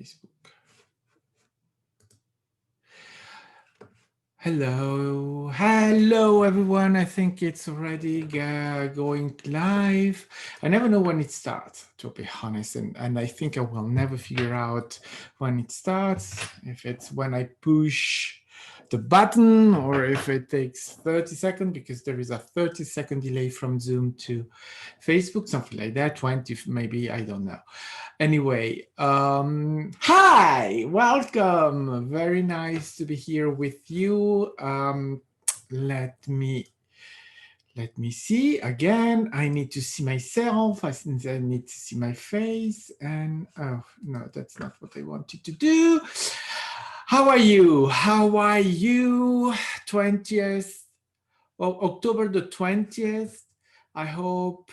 Facebook. Hello everyone. I think it's already going live. I never know when it starts, to be honest, and I think I will never figure out when it starts, if it's when I push the button or if it takes 30 seconds, because there is a 30-second delay from Zoom to Facebook, something like that, 20 maybe, I don't know. Anyway, hi, welcome. Very nice to be here with you. Let me see again. I need to see myself. I need to see my face. And oh no, that's not what I wanted to do. How are you? 20th, October the 20th. I hope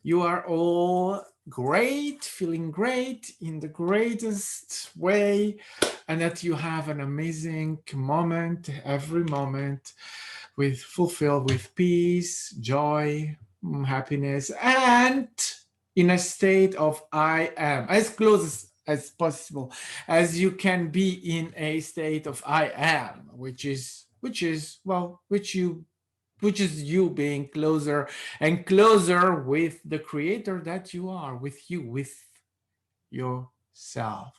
you are all great, feeling great in the greatest way, and that you have an amazing moment, every moment, fulfilled with peace, joy, happiness, and in a state of I am, as close as possible as you can be in a state of I am, which is you being closer and closer with the creator that you are, with yourself,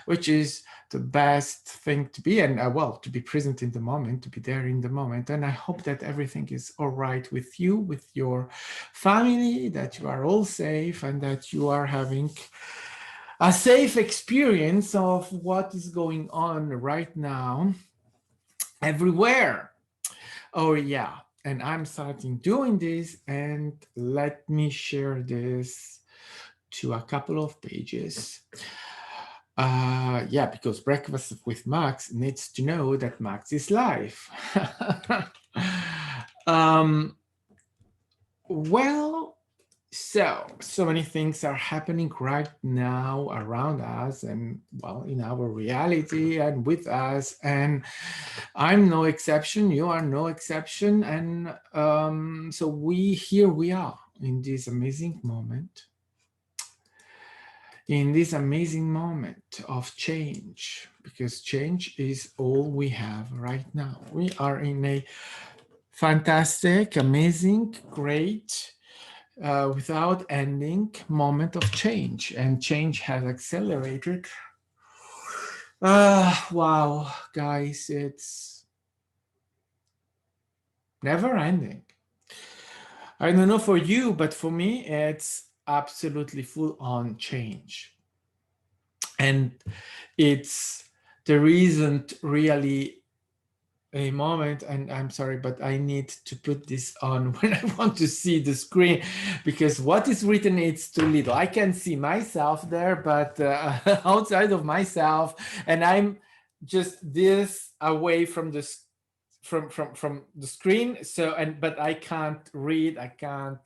which is the best thing to be, and to be present in the moment, to be there in the moment. And I hope that everything is all right with you, with your family, that you are all safe, and that you are having a safe experience of what is going on right now everywhere. Oh yeah, and I'm starting doing this, and let me share this to a couple of pages. Yeah, because Breakfast with Max needs to know that Max is live. Well, so many things are happening right now around us, and in our reality and with us, and I'm no exception, you are no exception. And so we are in this amazing moment, of change, because change is all we have right now. We are in a fantastic, amazing, great, without ending moment of change, and change has accelerated. Wow, guys, it's never ending. I don't know for you, but for me, it's absolutely full on change. And there isn't really a moment, and I'm sorry, but I need to put this on when I want to see the screen, because what is written, it's too little. I can see myself there, but outside of myself, and I'm just this away from the from the screen. So, but I can't read. I can't.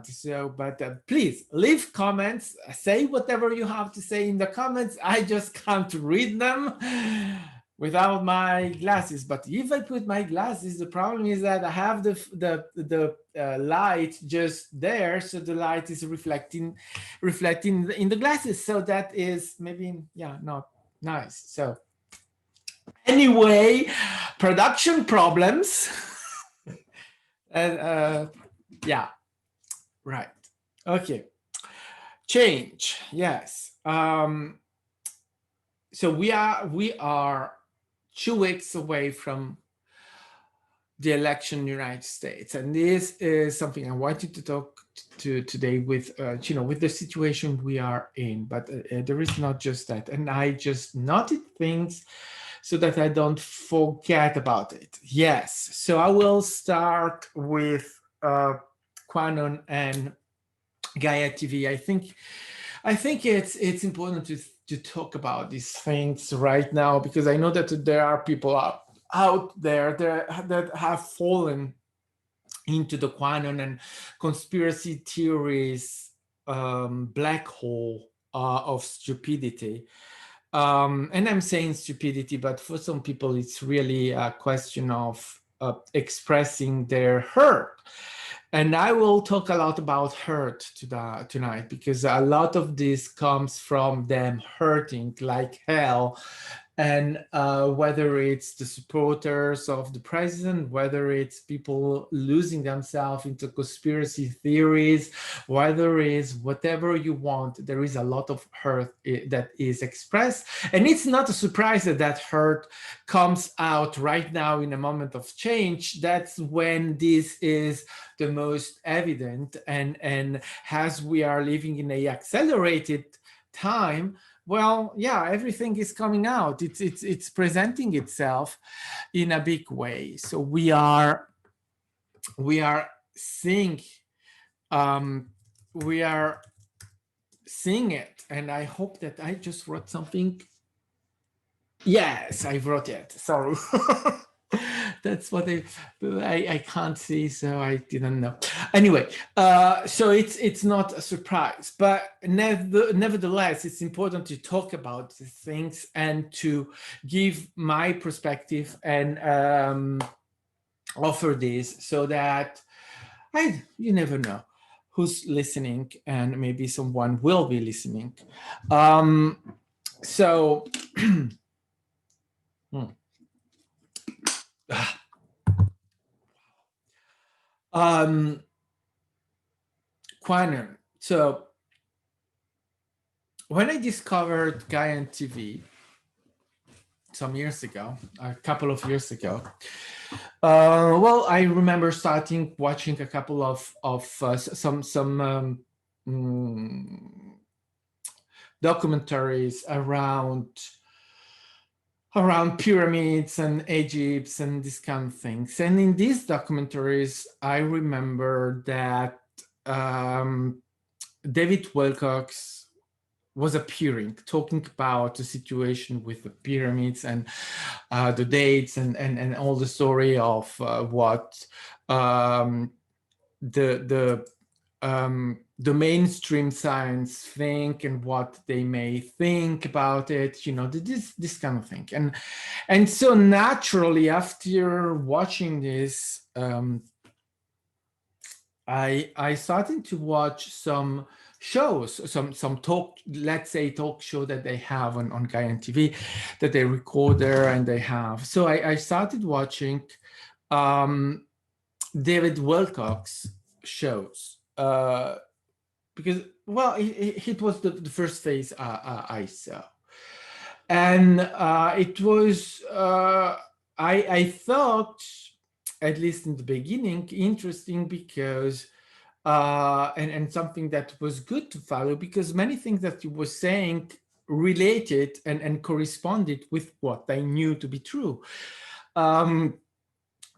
So, but please leave comments, say whatever you have to say in the comments. I just can't read them without my glasses. But if I put my glasses, the problem is that I have the light just there, so the light is reflecting in the glasses. So that is maybe not nice. So anyway, production problems. And right. Okay. Change. Yes. So we are 2 weeks away from the election in the United States, and this is something I wanted to talk to today with with the situation we are in. But there is not just that, and I just noted things so that I don't forget about it. Yes. So I will start with QAnon and Gaia TV. I think it's important to talk about these things right now, because I know that there are people out there that have fallen into the QAnon and conspiracy theories black hole of stupidity. And I'm saying stupidity, but for some people it's really a question of expressing their hurt. And I will talk a lot about hurt tonight, because a lot of this comes from them hurting like hell. And whether it's the supporters of the president, whether it's people losing themselves into conspiracy theories, whether it's whatever you want, there is a lot of hurt that is expressed. And it's not a surprise that that hurt comes out right now in a moment of change. That's when this is the most evident. And as we are living in a accelerated time, well, yeah, everything is coming out. It's presenting itself in a big way. So we are seeing we are seeing it. And I hope that I just wrote something. Yes, I wrote it. Sorry. That's what I can't see, so I didn't know. Anyway, so it's not a surprise, but nevertheless, it's important to talk about these things and to give my perspective and offer this, so that you never know who's listening, and maybe someone will be listening. So. Qanon. So when I discovered Gaian TV some years ago, a couple of years ago, well, I remember starting watching a couple of some documentaries around pyramids and Egypt and these kind of things. And in these documentaries, I remember that David Wilcox was appearing, talking about the situation with the pyramids and the dates and all the story of what the mainstream science think and what they may think about it, this kind of thing. And so naturally, after watching this, I started to watch some shows, some talk show that they have on Gaian TV, that they record there and they have. So I started watching David Wilcox shows, because, well, it was the first phase I saw. And it was, I thought, at least in the beginning, interesting, because, and something that was good to follow, because many things that he was saying related and corresponded with what I knew to be true.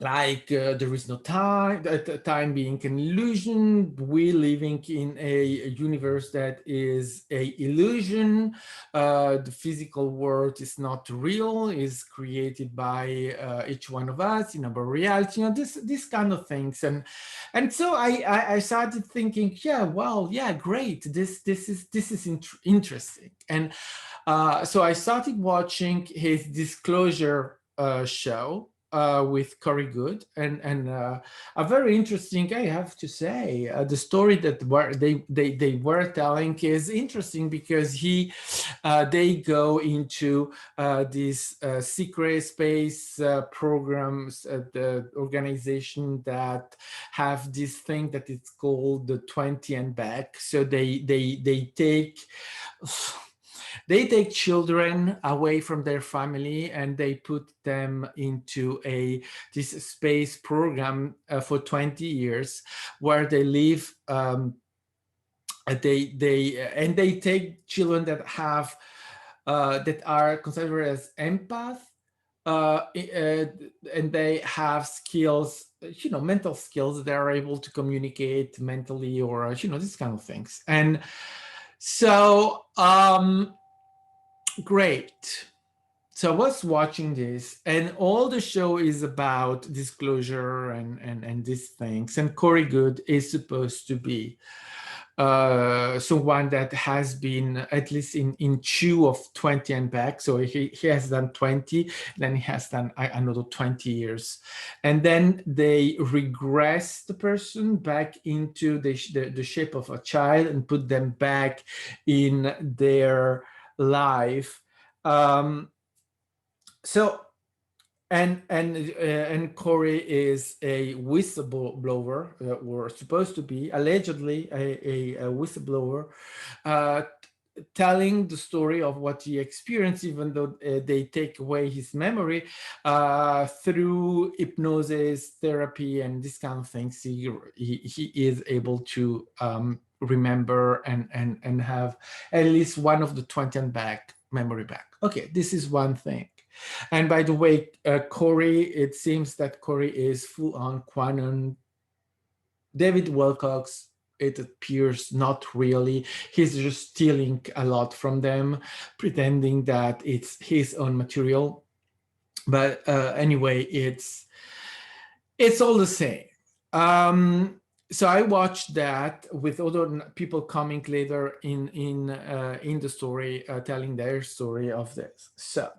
Like there is no time, time being an illusion, we living in a universe that is a illusion, the physical world is not real, is created by each one of us in our reality, this kind of things. And so I started thinking, yeah, well, yeah, great, this is interesting. And so I started watching his Disclosure show with Corey Good, and a very interesting, I have to say, the story that they were telling is interesting, because they go into these secret space programs, the organization that have this thing that is called the 20 and back. So they take children away from their family and they put them into this space program for 20 years, where they live. They take children that have that are considered as empath, and they have skills, mental skills. They are able to communicate mentally, or these kind of things. And so great. So I was watching this, and all the show is about disclosure and these things. And Corey Good is supposed to be someone that has been at least in 2 of 20 and back. So he has done 20, then he has done another 20 years. And then they regress the person back into the shape of a child and put them back in their life. So and Corey is a whistleblower, or supposed to be, allegedly a whistleblower, telling the story of what he experienced, even though they take away his memory through hypnosis, therapy, and this kind of things. He is able to remember and have at least one of the 20 and back memory back. Okay, this is one thing. And by the way, Corey, it seems that Corey is full on qanon. David Wilcox, it appears not really. He's just stealing a lot from them, pretending that it's his own material. But anyway, it's all the same. So I watched that with other people coming later in the story, telling their story of this. So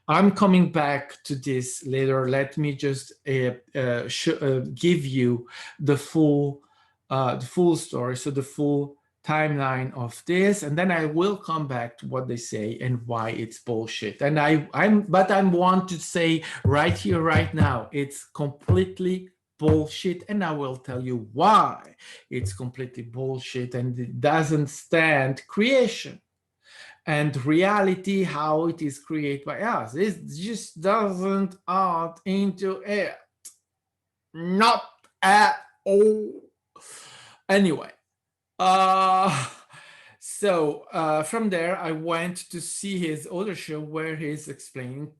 I'm coming back to this later. Let me just give you the full story, so the full timeline of this, and then I will come back to what they say and why it's bullshit. And I want to say right here, right now, it's completely bullshit, and I will tell you why it's completely bullshit, and it doesn't stand creation and reality, how it is created by us. It just doesn't add into it. Not at all. Anyway, so from there, I went to see his other show where he's explaining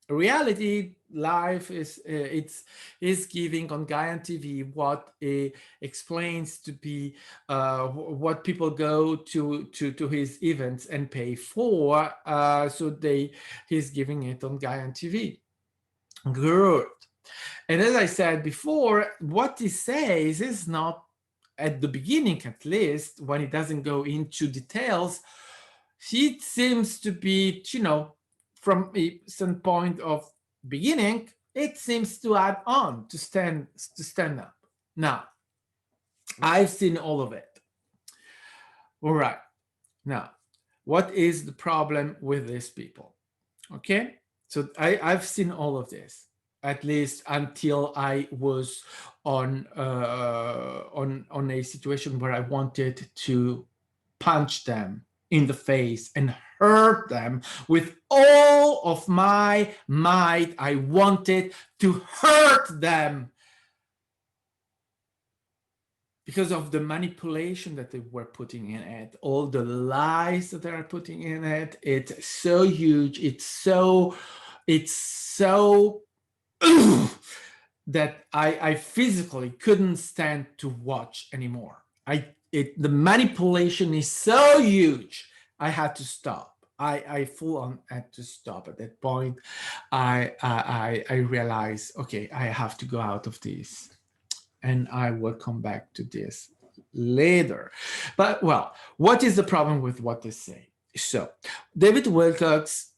reality. Life is giving on Gaian TV what explains to be what people go to his events and pay for. So he's giving it on Gaian TV. Good. And as I said before, what he says is not, at the beginning at least, when he doesn't go into details, it seems to be, from a standpoint of beginning, it seems to add on, to stand up. Now, I've seen all of it. All right. Now, what is the problem with these people? Okay. So I've seen all of this, at least until I was on a situation where I wanted to punch them in the face and hurt them with all of my might. I wanted to hurt them because of the manipulation that they were putting in it, all the lies that they are putting in it. It's so huge. It's so that I physically couldn't stand to watch anymore. The manipulation is so huge. I had to stop. I full on had to stop at that point. I realized, okay, I have to go out of this, and I will come back to this later. But well, what is the problem with what they say? So David Wilcox,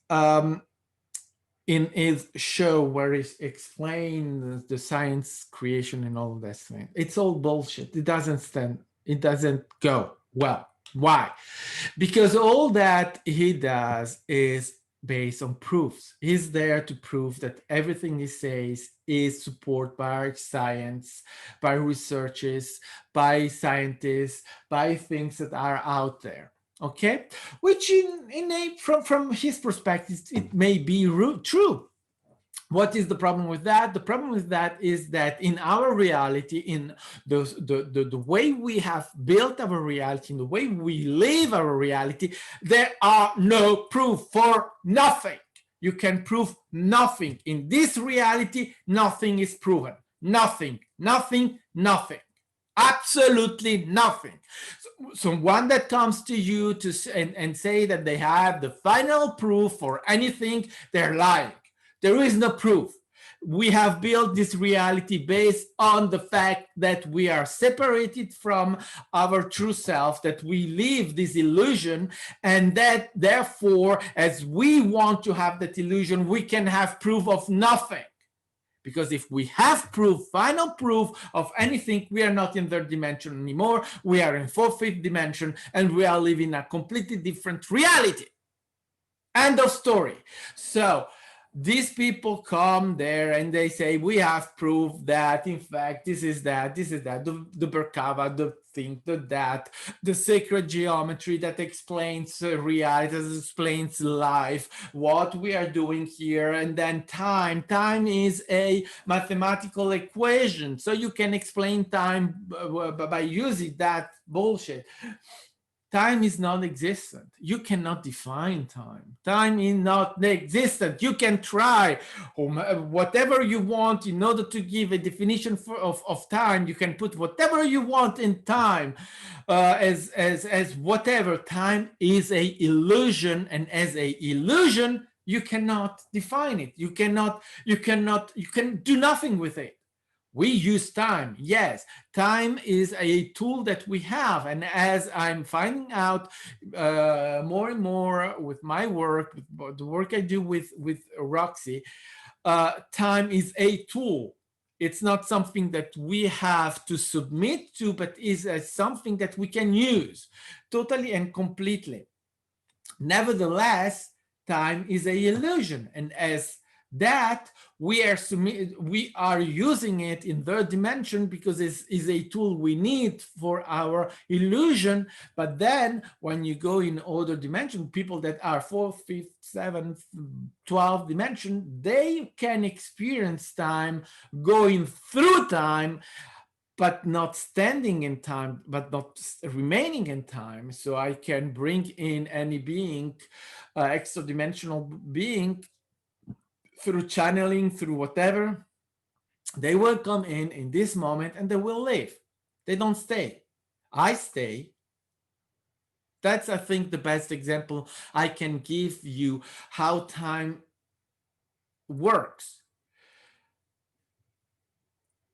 in his show where he explains the science creation and all that thing, it's all bullshit. It doesn't stand. It doesn't go well. Why? Because all that he does is based on proofs. He's there to prove that everything he says is supported by science, by researchers, by scientists, by things that are out there. Okay, which from his perspective, it may be true. What is the problem with that? The problem with that is that in our reality, in the way we have built our reality, in the way we live our reality, there are no proof for nothing. You can prove nothing. In this reality, nothing is proven. Nothing. Absolutely nothing. So one that comes to you and say that they have the final proof for anything, they're lying. There is no proof. we have built this reality based on the fact that we are separated from our true self, that we live this illusion, and that therefore, as we want to have that illusion, we can have proof of nothing. Because if we have proof, final proof of anything, we are not in third dimension anymore. We are in fourth, fifth dimension, and we are living a completely different reality. End of story. So these people come there and they say, we have proof that, in fact, this is that, the Merkaba, the thing, the sacred geometry that explains reality, that explains life, what we are doing here, and then time. Time is a mathematical equation, so you can explain time by using that bullshit. Time is non-existent. You cannot define time. Time is not existent. You can try whatever you want in order to give a definition of time. You can put whatever you want in time as whatever. Time is a illusion, and as a illusion, you cannot define it. You can do nothing with it. We use time. Yes, time is a tool that we have. And as I'm finding out more and more with my work, with the work I do with Roxy, time is a tool. It's not something that we have to submit to, but is something that we can use totally and completely. Nevertheless, time is an illusion. And as that, we are using it in third dimension because it is a tool we need for our illusion. But then when you go in other dimension, people that are fourth, fifth, seventh, 12th dimension, they can experience time, going through time, but not standing in time, but not remaining in time. So I can bring in any being, extra dimensional being, through channeling, through whatever. They will come in this moment, and they will leave. They don't stay. I stay. That's, I think, the best example I can give you how time works.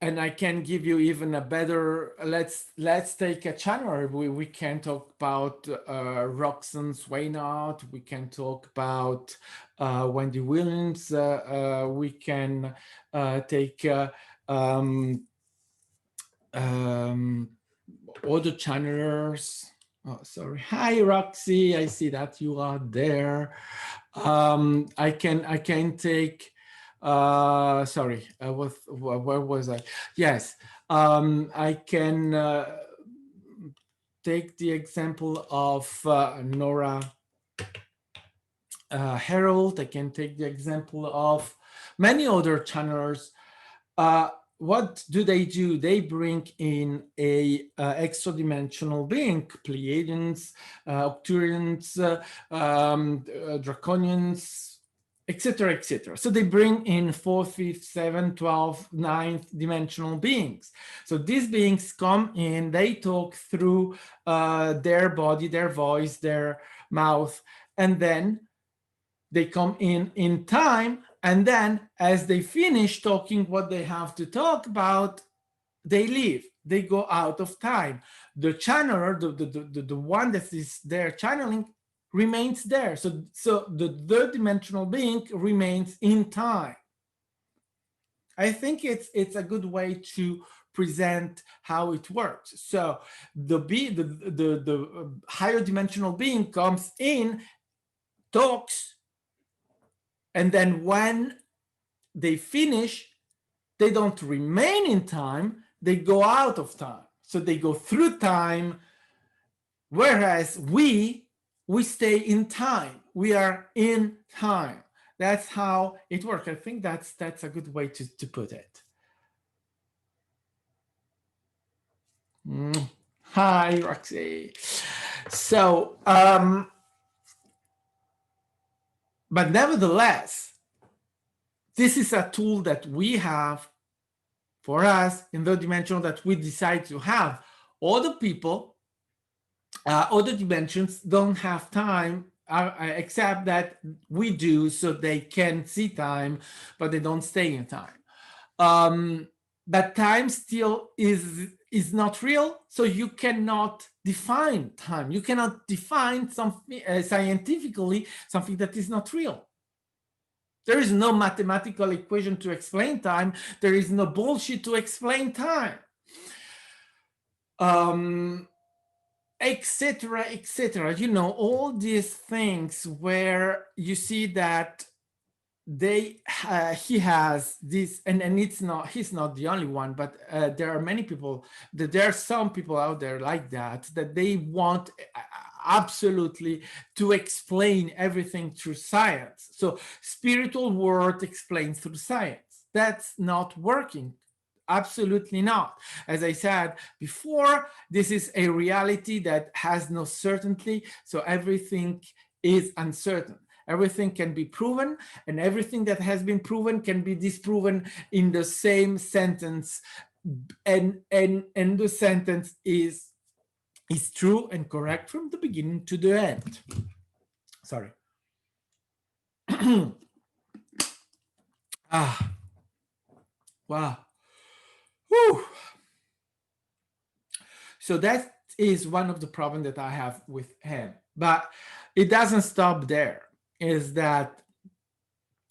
And I can give you even a better, let's take a channel. We can talk about Roxanne Swainart. We can talk about Wendy Williams. We can take other channelers. Oh, sorry. Hi, Roxy. I see that you are there. I can take. Sorry, where was I? Yes, I can take the example of Nora Harold. I can take the example of many other channelers. What do? They bring in a extra dimensional being, Pleiadians, Octurians, Draconians, etc., etc. So they bring in 4th, 5th, 7th, 12th, 9th dimensional beings. So these beings come in, they talk through their body, their voice, their mouth, and then they come in time, and then as they finish talking what they have to talk about, they leave. They go out of time. The channeler, the one that is there channeling, remains there. So the third dimensional being remains in time. I think it's a good way to present how it works. So the higher dimensional being comes in, talks, and then when they finish, they don't remain in time, they go out of time. So they go through time, whereas we stay in time. We are in time. That's how it works. I think that's a good way to put it. Hi, Roxy. So, but nevertheless, this is a tool that we have for us in the dimension that we decide to have. Other people, other dimensions don't have time, except that we do, so they can see time, but they don't stay in time. But time still is not real, so you cannot define time. You cannot define something scientifically, something that is not real. There is no mathematical equation to explain time. There is no bullshit to explain time. Etc., etc. You know, all these things where you see that he has this, and it's not, he's not the only one, but there are many people, that there are some people out there like that they want absolutely to explain everything through science. So spiritual world explains through science. That's not working. Absolutely not. As I said before, this is a reality that has no certainty, so everything is uncertain. Everything can be proven, and everything that has been proven can be disproven in the same sentence, and the sentence is true and correct from the beginning to the end. Sorry. Wow. Whew. So that is one of the problems that I have with him. But it doesn't stop there. Is that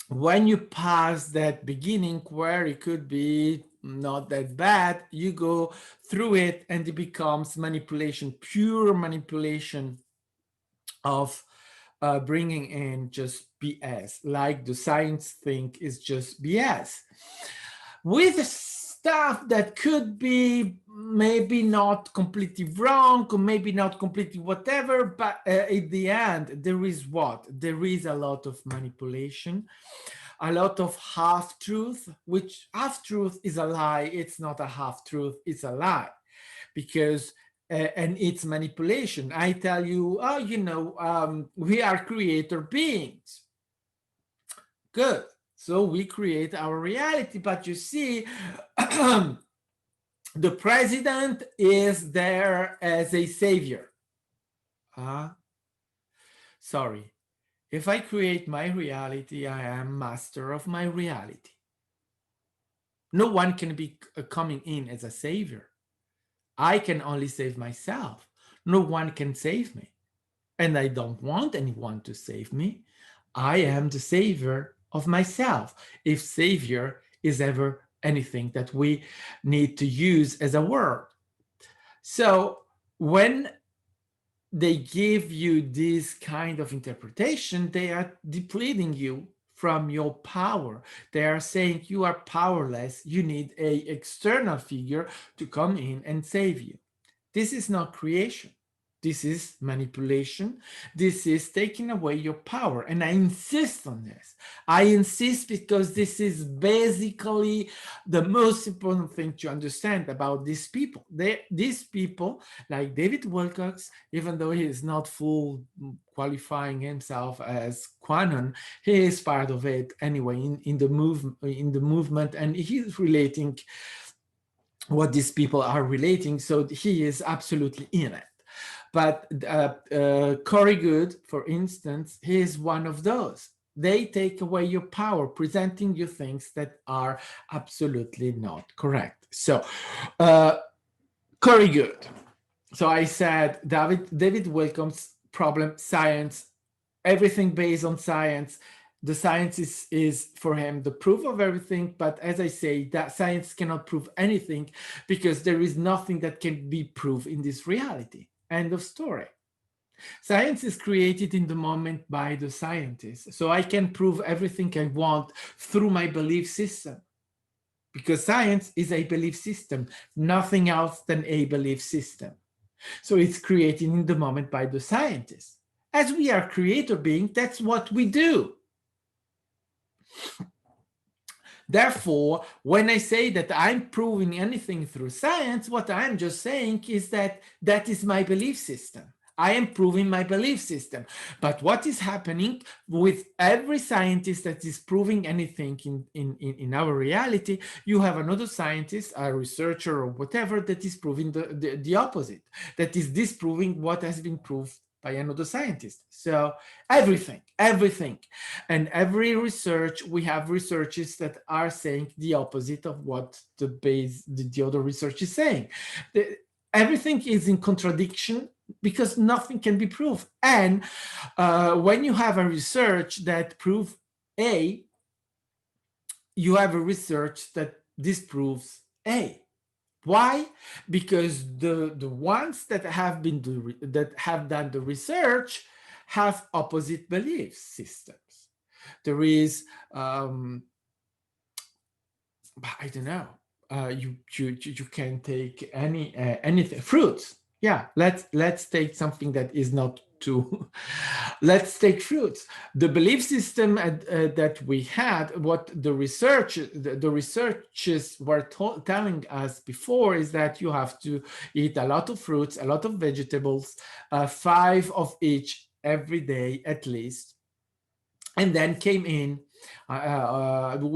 when you pass that beginning where it could be not that bad, you go through it and it becomes manipulation, pure manipulation of bringing in just BS, like the science thing is just BS. With stuff that could be maybe not completely wrong, or maybe not completely whatever, but at the end, there is what? There is a lot of manipulation, a lot of half-truth, which half-truth is a lie. It's not a half-truth, it's a lie. Because and it's manipulation. I tell you, oh, you know, we are creator beings. Good. So we create our reality. But you see, the president is there as a savior. Sorry. If I create my reality, I am master of my reality. No one can be coming in as a savior. I can only save myself. No one can save me. And I don't want anyone to save me. I am the savior of myself. If savior is ever anything that we need to use as a word. So when they give you this kind of interpretation, they are depleting you from your power. They are saying you are powerless. You need an external figure to come in and save you. This is not creation. This is manipulation. This is taking away your power. And I insist on this. I insist because this is basically the most important thing to understand about these people. These people, like David Wilcox, even though he is not full qualifying himself as qanon, he is part of it anyway in the movement, and he's relating what these people are relating. So he is absolutely in it. But Corey Good, for instance, he is one of those. They take away your power, presenting you things that are absolutely not correct. So Corey Good. So I said David Wilcomb's problem, science, everything based on science. The science is for him the proof of everything. But as I say, that science cannot prove anything because there is nothing that can be proved in this reality. End of story. Science is created in the moment by the scientists. So I can prove everything I want through my belief system. Because science is a belief system, nothing else than a belief system. So it's created in the moment by the scientists. As we are creator beings, that's what we do. Therefore, when I say that I'm proving anything through science, what I'm just saying is that that is my belief system. I am proving my belief system. But what is happening with every scientist that is proving anything in our reality, you have another scientist, a researcher or whatever, that is proving the opposite, that is disproving what has been proved by another scientist. So everything. And every research, we have researches that are saying the opposite of what the other research is saying. Everything is in contradiction because nothing can be proved. And when you have a research that proves A, you have a research that disproves A. Why? Because the ones that have done the research have opposite belief systems. There is I don't know. You can take anything, fruits. Yeah, let's take something that is not too. Let's take fruits. The belief system that we had, what the researchers were telling us before, is that you have to eat a lot of fruits, a lot of vegetables, 5 of each every day at least. And then came in,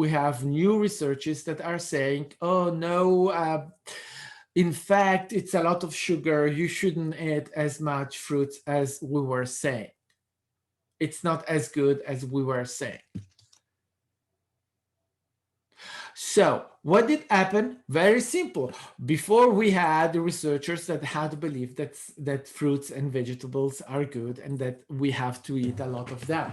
we have new researches that are saying, oh no, in fact, it's a lot of sugar. You shouldn't eat as much fruits as we were saying. It's not as good as we were saying. So what did happen? Very simple. Before we had the researchers that had believed that fruits and vegetables are good and that we have to eat a lot of them.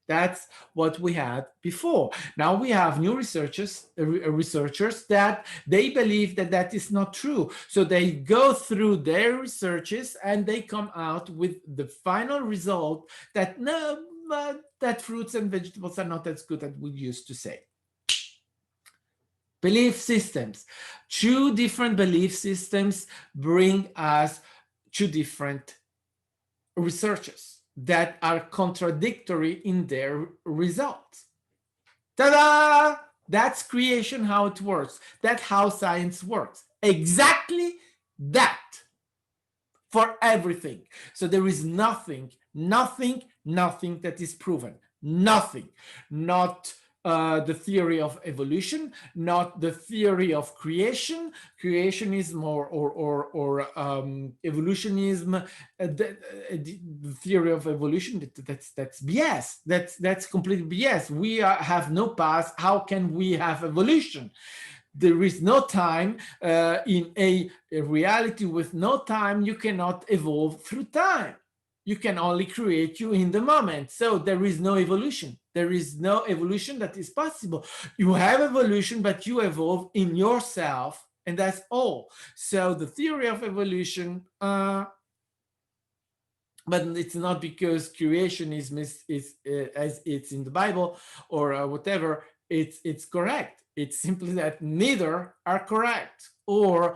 That's what we had before. Now we have new researchers that they believe that that is not true. So they go through their researches and they come out with the final result that no, that fruits and vegetables are not as good as we used to say. Belief systems. 2 different belief systems bring us 2 different researches that are contradictory in their results. Ta-da! That's creation, how it works. That's how science works. Exactly that for everything. So there is nothing that is proven. Nothing. Not the theory of evolution, not the theory of creation, creationism or evolutionism, the theory of evolution. That's BS. That's complete BS. We have no past. How can we have evolution? There is no time. In a reality with no time, you cannot evolve through time. You can only create you in the moment. So there is no evolution. There is no evolution that is possible. You have evolution, but you evolve in yourself, and that's all. So the theory of evolution, but it's not because creationism is as it's in the Bible or whatever, it's correct. It's simply that neither are correct, or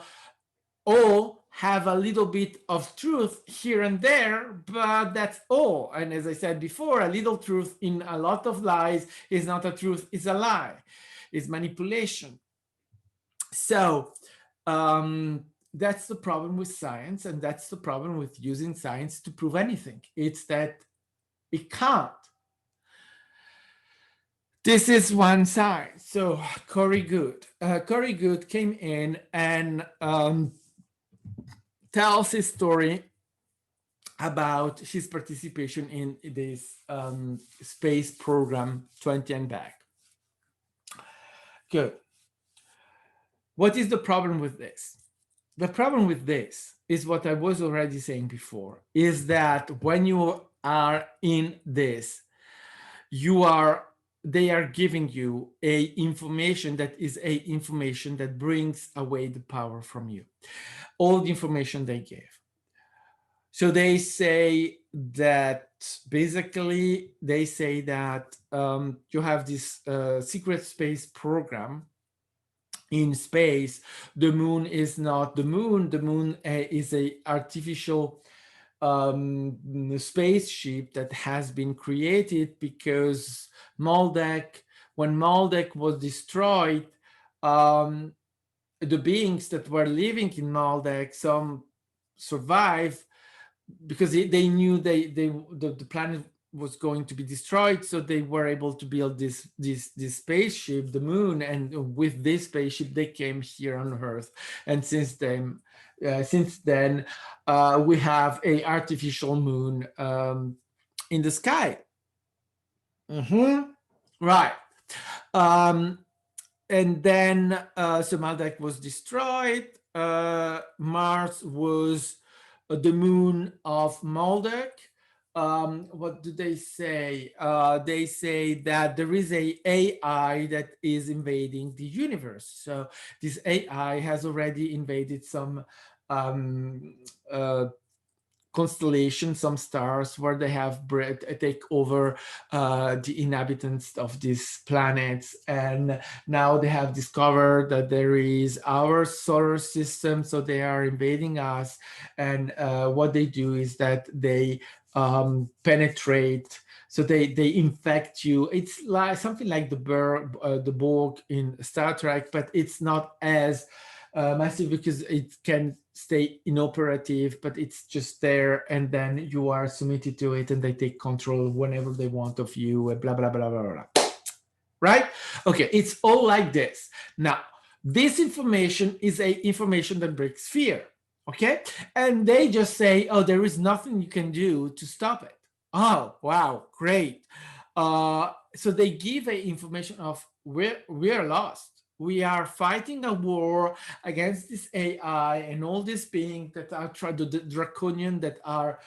all have a little bit of truth here and there, but that's all. And as I said before, a little truth in a lot of lies is not a truth, it's a lie, it's manipulation. So that's the problem with science, and that's the problem with using science to prove anything. It's that it can't. This is one side. So Corey Good came in and tells his story about his participation in this space program 20 and back. Good. What is the problem with this? The problem with this is what I was already saying before, is that when you are in this, they are giving you a information that is a information that brings away the power from you. All the information they gave. So they say that basically they say that you have this secret space program in space. The moon is not the moon. The moon is a artificial spaceship that has been created because when Maldek was destroyed, the beings that were living in Maldek, some survived because they knew the planet was going to be destroyed, so they were able to build this spaceship, the moon, and with this spaceship they came here on Earth, and since then since then, we have a artificial moon in the sky. Right. Um, and then so Maldek was destroyed. Mars was the moon of Maldek. What do they say? They say that there is a AI that is invading the universe. So this AI has already invaded some um, uh, constellations, some stars, where they have take over the inhabitants of these planets, and now they have discovered that there is our solar system, so they are invading us. And what they do is that they penetrate, so they infect you. It's like something like the Borg in Star Trek, but it's not as massive, because it can stay inoperative, but it's just there, and then you are submitted to it, and they take control whenever they want of you, blah blah blah blah blah. Right? Okay, it's all like this. Now, this information is a information that breaks fear. Okay, and they just say, oh, there is nothing you can do to stop it. Oh, wow, great. So they give a information of we're lost. We are fighting a war against this AI and all these beings that are the draconian, that are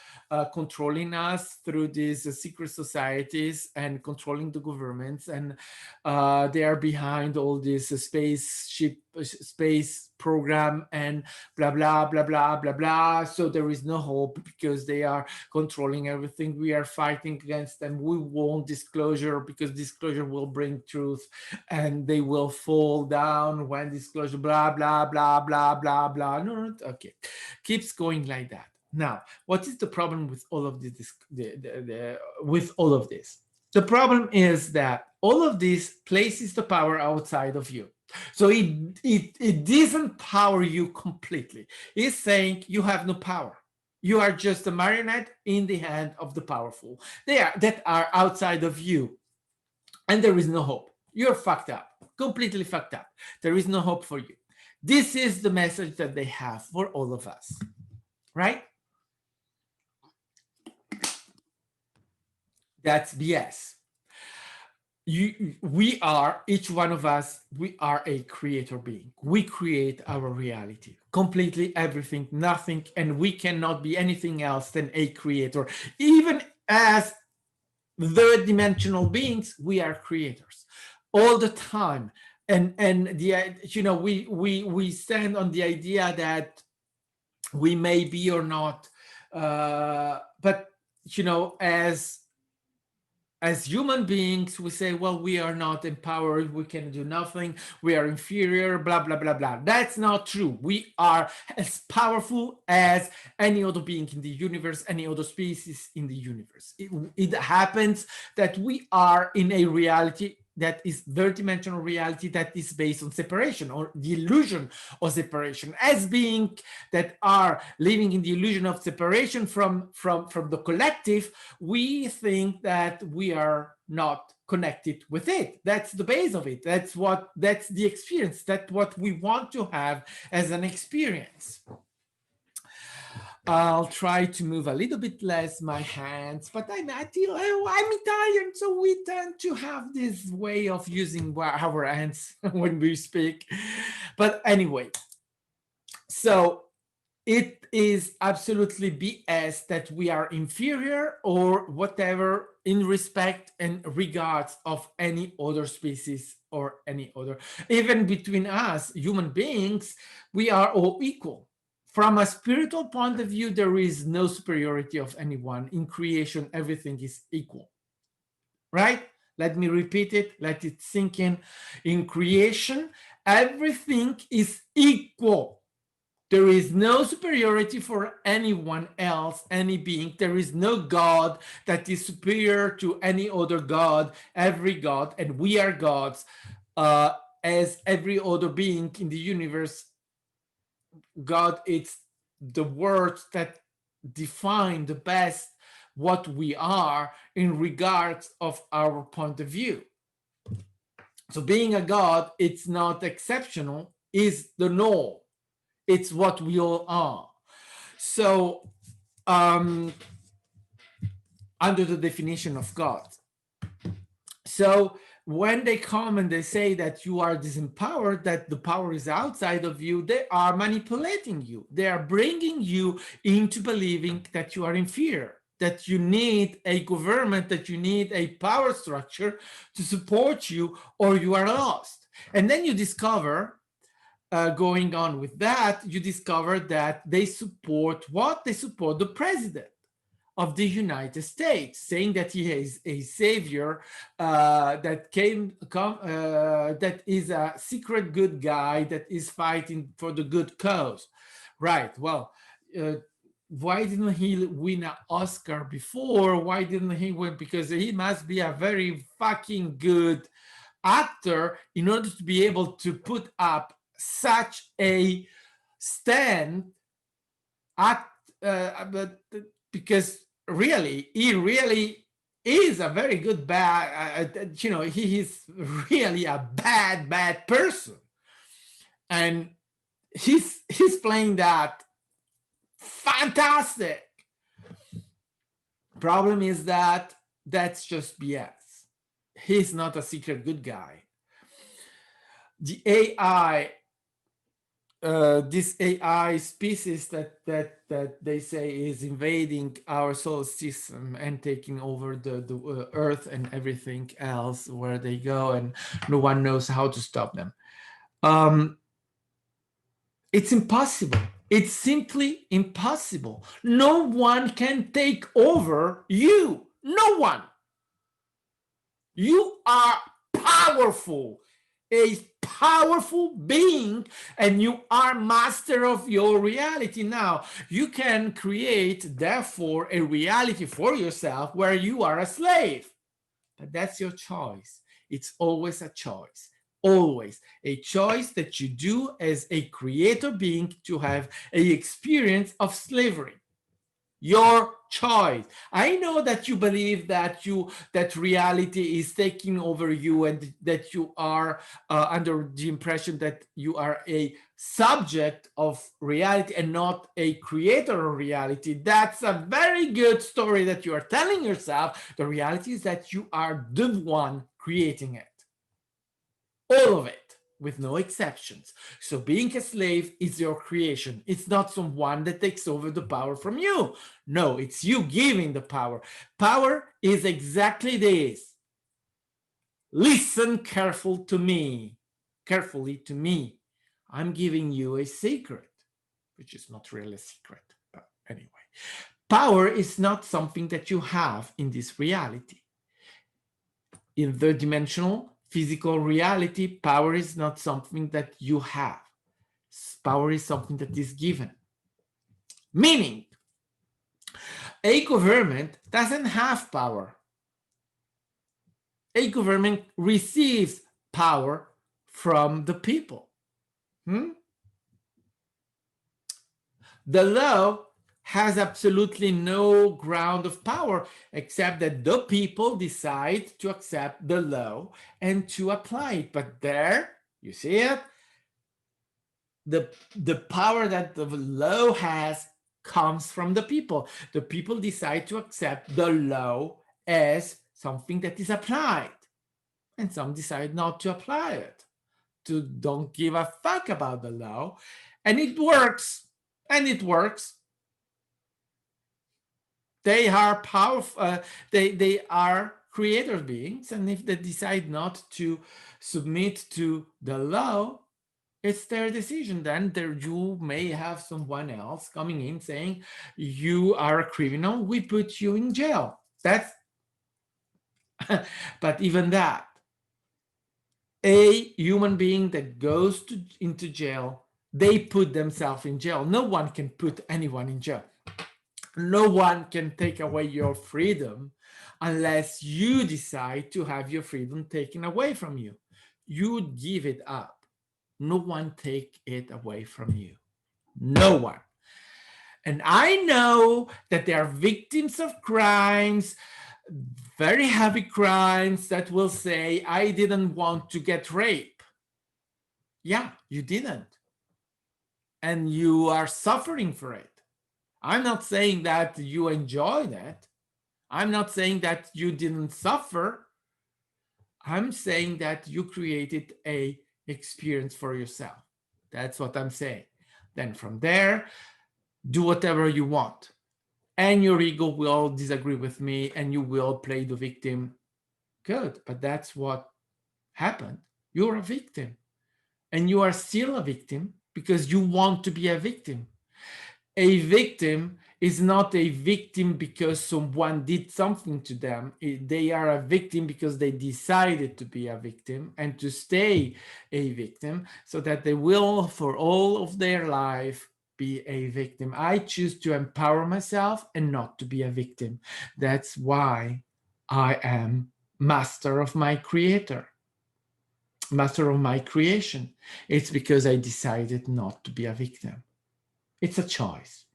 controlling us through these secret societies and controlling the governments, and they are behind all this space program and blah blah blah blah blah blah. So there is no hope, because they are controlling everything. We are fighting against them. We want disclosure, because disclosure will bring truth, and they will fall down when disclosure, blah blah blah blah blah blah. No, okay, keeps going like that. Now, what is the problem with all of this? With all of this, the problem is that all of this places the power outside of you. So it doesn't power you completely. It's saying you have no power. You are just a marionette in the hand of the powerful. That are outside of you, and there is no hope. You're fucked up, completely fucked up. There is no hope for you. This is the message that they have for all of us, right? That's BS. We are, each one of us, we are a creator being. We create our reality, completely everything, nothing, and we cannot be anything else than a creator. Even as third dimensional beings, we are creators all the time. And the, we stand on the idea that we may be or not, but as human beings, we say, well, we are not empowered, we can do nothing, we are inferior, blah, blah, blah, blah. That's not true. We are as powerful as any other being in the universe, any other species in the universe. It happens that we are in a reality that is third dimensional reality that is based on separation, or the illusion of separation. As being that are living in the illusion of separation from the collective, we think that we are not connected with it. That's the base of it. That's the experience. That's what we want to have as an experience. I'll try to move a little bit less my hands, but I'm Italian, so we tend to have this way of using our hands when we speak. But anyway, so it is absolutely BS that we are inferior or whatever in respect and regards of any other species or any other. Even between us, human beings, we are all equal. From a spiritual point of view, there is no superiority of anyone. In creation, everything is equal, right? Let me repeat it, let it sink in. In creation, everything is equal. There is no superiority for anyone else, any being. There is no God that is superior to any other God, every God, and we are gods, as every other being in the universe. God, it's the words that define the best what we are in regards of our point of view. So being a God, it's not exceptional, is the norm. It's what we all are. So under the definition of God. So when they come and they say that you are disempowered, that the power is outside of you, they are manipulating you. They are bringing you into believing that you are inferior, that you need a government, that you need a power structure to support you, or you are lost. And then you discover, going on with that, you discover that they support what? They support the president of the United States, saying that he is a savior that is a secret good guy that is fighting for the good cause. Right. Well, why didn't he win an Oscar before? Why didn't he win? Because he must be a very fucking good actor in order to be able to put up such a stand but because he really is a very good he is really a bad person, and he's playing that fantastic. Problem is that that's just BS. He's not a secret good guy. The AI, this AI species that they say is invading our solar system and taking over the Earth and everything else where they go, and no one knows how to stop them. It's impossible. It's simply impossible. No one can take over you. No one. You are powerful, a powerful being, and you are master of your reality. Now, you can create, therefore, a reality for yourself where you are a slave. But that's your choice. It's always a choice. Always a choice that you do as a creator being to have an experience of slavery. Your choice. I know that you believe that reality is taking over you, and that you are under the impression that you are a subject of reality and not a creator of reality. That's a very good story that you are telling yourself. The reality is that you are the one creating it. All of it, with no exceptions. So being a slave is your creation. It's not someone that takes over the power from you. No, it's you giving the power. Power is exactly this. Listen carefully to me. I'm giving you a secret, which is not really a secret, but anyway. Power is not something that you have in this reality. In third dimensional physical reality, power is not something that you have. Power is something that is given. Meaning, a government doesn't have power. A government receives power from the people. The law has absolutely no ground of power except that the people decide to accept the law and to apply it. But there, you see it, the power that the law has comes from the people. The people decide to accept the law as something that is applied, and some decide not to apply it, to don't give a fuck about the law, and it works. They are powerful. They are creator beings, and if they decide not to submit to the law, it's their decision. Then you may have someone else coming in saying, you are a criminal, we put you in jail. That's but even that, a human being that goes into jail, they put themselves in jail. No one can put anyone in jail. No one can take away your freedom unless you decide to have your freedom taken away from you. You give it up. No one take it away from you. No one. And I know that there are victims of crimes, very heavy crimes, that will say, I didn't want to get raped. Yeah, you didn't. and you are suffering for it. I'm not saying that you enjoyed it. I'm not saying that you didn't suffer. I'm saying that you created a experience for yourself. That's what I'm saying. Then from there, do whatever you want. And your ego will disagree with me and you will play the victim. Good, but that's what happened. You're a victim. And you are still a victim because you want to be a victim. A victim is not a victim because someone did something to them. They are a victim because they decided to be a victim and to stay a victim so that they will, for all of their life, be a victim. I choose to empower myself and not to be a victim. That's why I am master of my creator, master of my creation. It's because I decided not to be a victim. It's a choice.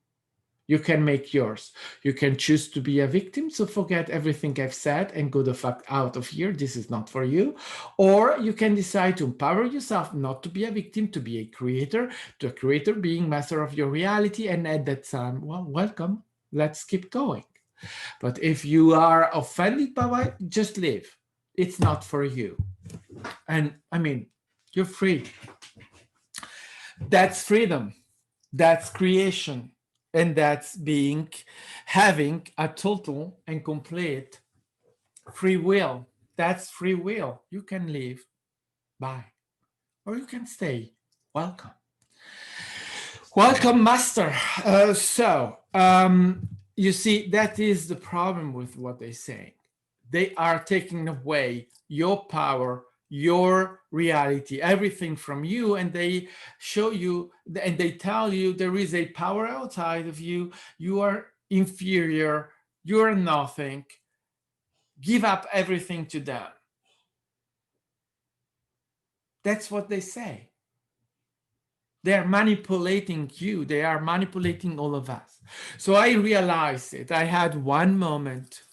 You can make yours. You can choose to be a victim, so forget everything I've said and go the fuck out of here. This is not for you. Or you can decide to empower yourself not to be a victim, to be a creator, to a creator being master of your reality. And at that time, well, welcome. Let's keep going. But if you are offended by it, just leave. It's not for you. And I mean, you're free. That's freedom. That's creation. And that's having a total and complete free will. That's free will. You can leave. Bye. Or you can stay. Welcome. Welcome, master. You see, that is the problem with what they say. They are taking away your power, your reality, everything from you, and they show you and they tell you there is a power outside of you. You are inferior. You are nothing. Give up everything to them. That's what they say. They are manipulating you. They are manipulating all of us. So I realized it. I had one moment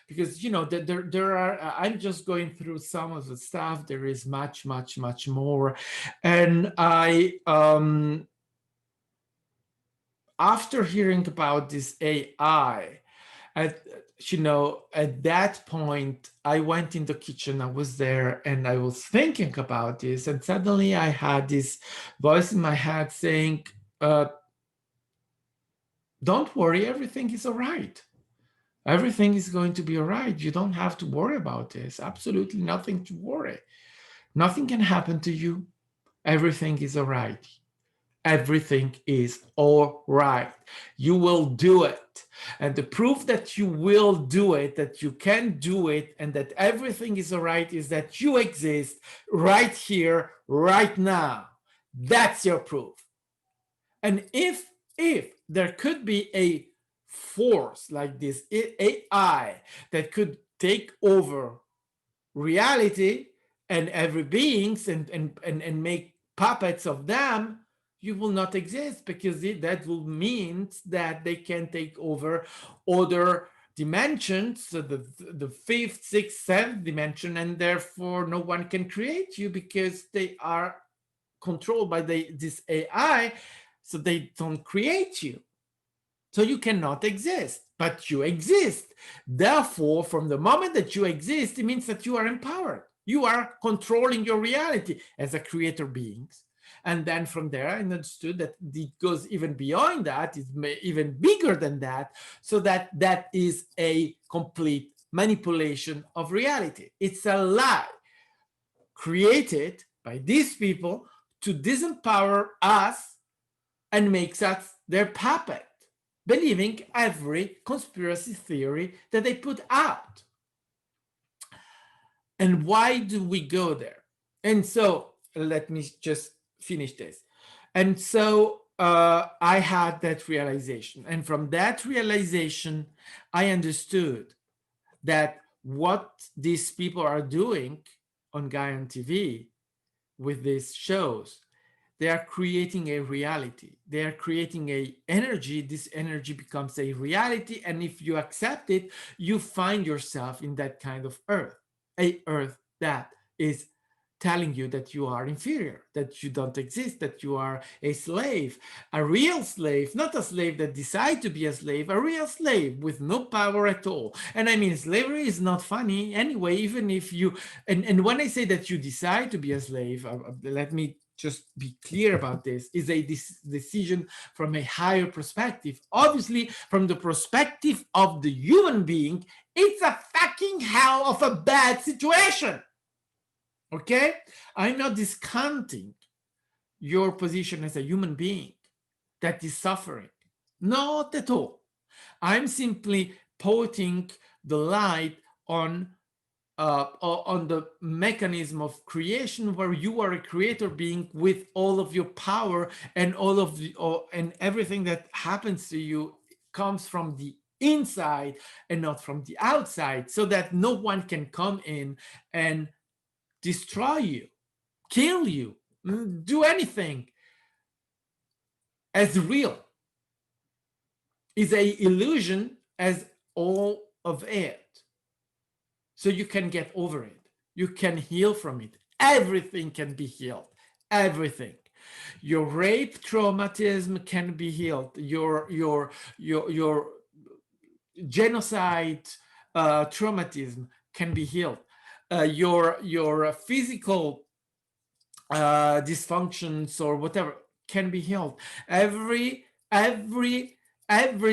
because there are. I'm just going through some of the stuff. There is much more, and I after hearing about this AI, at at that point I went in the kitchen. I was there and I was thinking about this, and suddenly I had this voice in my head saying, don't worry, everything is all right. Everything is going to be all right. You don't have to worry about this. Absolutely nothing to worry. Nothing can happen to you. Everything is all right. Everything is all right. You will do it. And the proof that you will do it, that you can do it, and that everything is all right is that you exist right here, right now. That's your proof. And if there could be a force like this AI that could take over reality and every beings and make puppets of them, you will not exist, because that will mean that they can take over other dimensions, so the fifth, sixth, seventh dimension, and therefore no one can create you because they are controlled by this AI, so they don't create you. So you cannot exist, but you exist. Therefore, from the moment that you exist, it means that you are empowered. You are controlling your reality as a creator beings. And then from there, I understood that it goes even beyond that, it's even bigger than that, so that is a complete manipulation of reality. It's a lie created by these people to disempower us and makes us their puppet, believing every conspiracy theory that they put out. And why do we go there? And so let me just finish this. And so I had that realization. And from that realization, I understood that what these people are doing on Gaian TV with these shows, they are creating a reality. They are creating a energy. This energy becomes a reality. And if you accept it, you find yourself in that kind of earth, a earth that is telling you that you are inferior, that you don't exist, that you are a slave, a real slave, not a slave that decide to be a slave, a real slave with no power at all. And I mean, slavery is not funny anyway, even if you, and when I say that you decide to be a slave, let me just be clear about this, is a decision from a higher perspective. Obviously, from the perspective of the human being, it's a fucking hell of a bad situation. Okay? I'm not discounting your position as a human being that is suffering. Not at all. I'm simply putting the light on the mechanism of creation, where you are a creator being with all of your power, and all of the and everything that happens to you comes from the inside and not from the outside, so that no one can come in and destroy you, kill you, do anything as real. Is a illusion as all of it. So you can get over it. You can heal from it. Everything can be healed. Everything. Your rape traumatism can be healed. Your genocide traumatism can be healed. Your physical dysfunctions or whatever can be healed. Every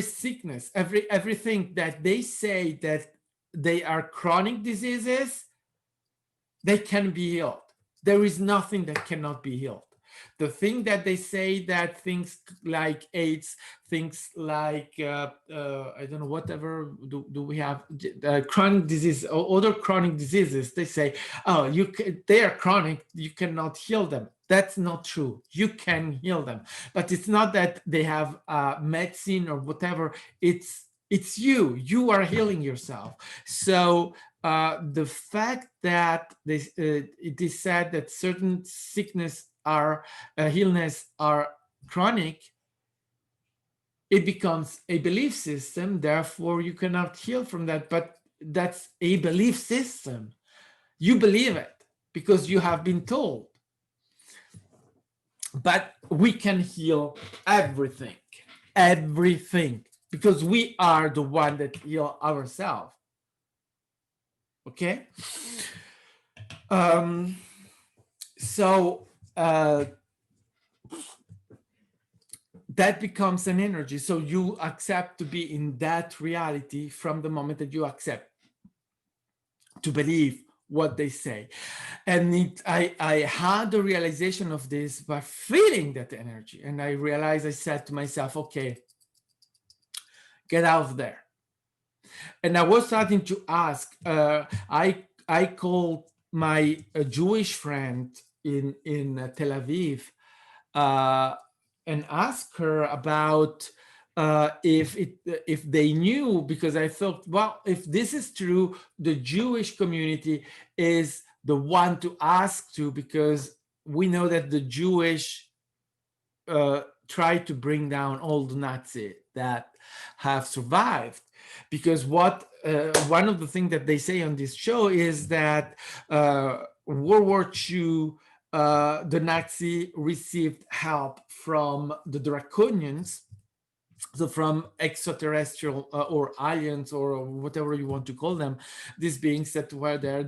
sickness, everything that they say that they are chronic diseases, they can be healed. There is nothing that cannot be healed. The thing that they say that things like AIDS, things like I don't know, whatever do we have, chronic disease or other chronic diseases, they say, oh, they are chronic, you cannot heal them. That's not true. You can heal them, but it's not that they have medicine or whatever. It's you are healing yourself. So the fact that it is said that certain sickness are illness are chronic, it becomes a belief system. Therefore, you cannot heal from that. But that's a belief system. You believe it because you have been told. But we can heal everything, because we are the one that heal ourselves. Okay. So that becomes an energy. So you accept to be in that reality from the moment that you accept to believe what they say. And I had the realization of this by feeling that energy. And I realized, I said to myself, okay, get out of there. And I was starting to ask, I called my Jewish friend in Tel Aviv and asked her about if they knew, because I thought, well, if this is true, the Jewish community is the one to ask to, because we know that the Jewish tried to bring down all the Nazis that have survived. Because what one of the things that they say on this show is that World War II, the Nazi received help from the draconians, so from extraterrestrial or aliens or whatever you want to call them, these beings that were there.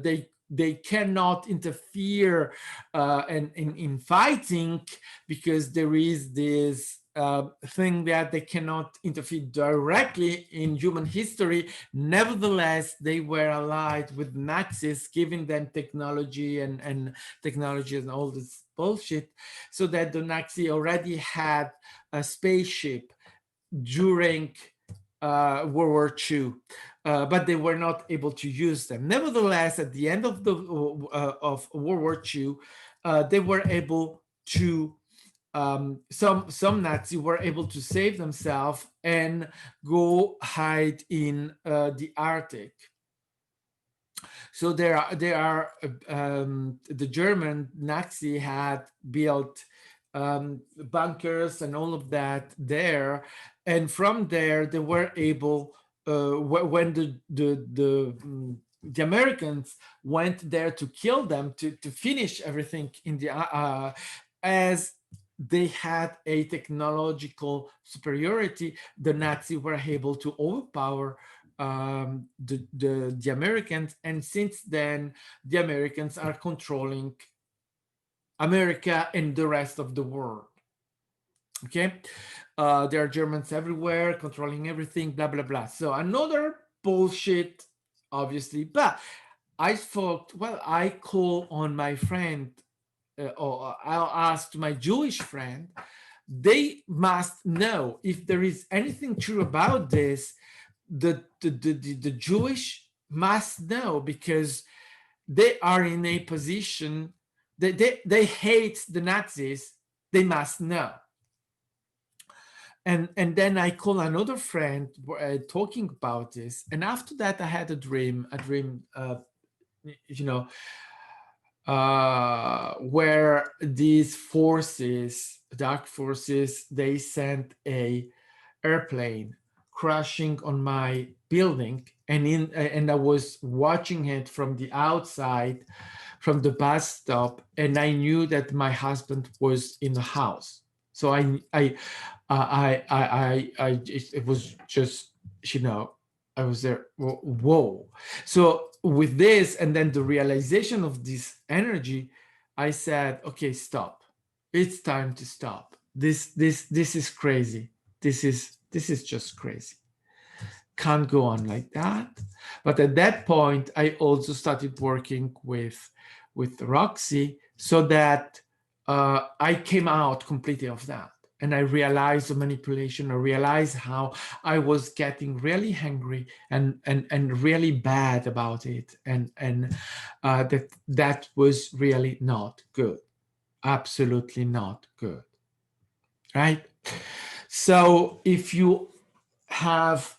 They cannot interfere in fighting, because there is this thing that they cannot interfere directly in human history. Nevertheless, they were allied with Nazis, giving them technology and technology and all this bullshit, so that the Nazi already had a spaceship during World War II, but they were not able to use them. Nevertheless, at the end of the of World War II, they were able to. Some Nazis were able to save themselves and go hide in the Arctic. So there are the German Nazi had built bunkers and all of that there, and from there they were able when the the Americans went there to kill them, to finish everything in the as they had a technological superiority. The Nazis were able to overpower the Americans, and since then the Americans are controlling America and the rest of the world. Okay, there are Germans everywhere controlling everything, blah blah blah. So another bullshit, obviously. But I thought, well, I call on my friend, or I'll ask my Jewish friend. They must know if there is anything true about this. The Jewish must know, because they are in a position, they hate the Nazis. They must know. And then I call another friend, talking about this. And after that, I had a dream, you know, where these forces, dark forces, they sent a airplane crashing on my building, and I was watching it from the outside, from the bus stop, and I knew that my husband was in the house. So it was just, I was there. Whoa! So with this, and then the realization of this energy, I said, okay, stop. It's time to stop. This is crazy. This is just crazy. Can't go on like that. But at that point, I also started working with Roxy, so that I came out completely of that. And I realized the manipulation. I realized how I was getting really angry and really bad about it, and that was really not good. Absolutely not good. Right? So if you have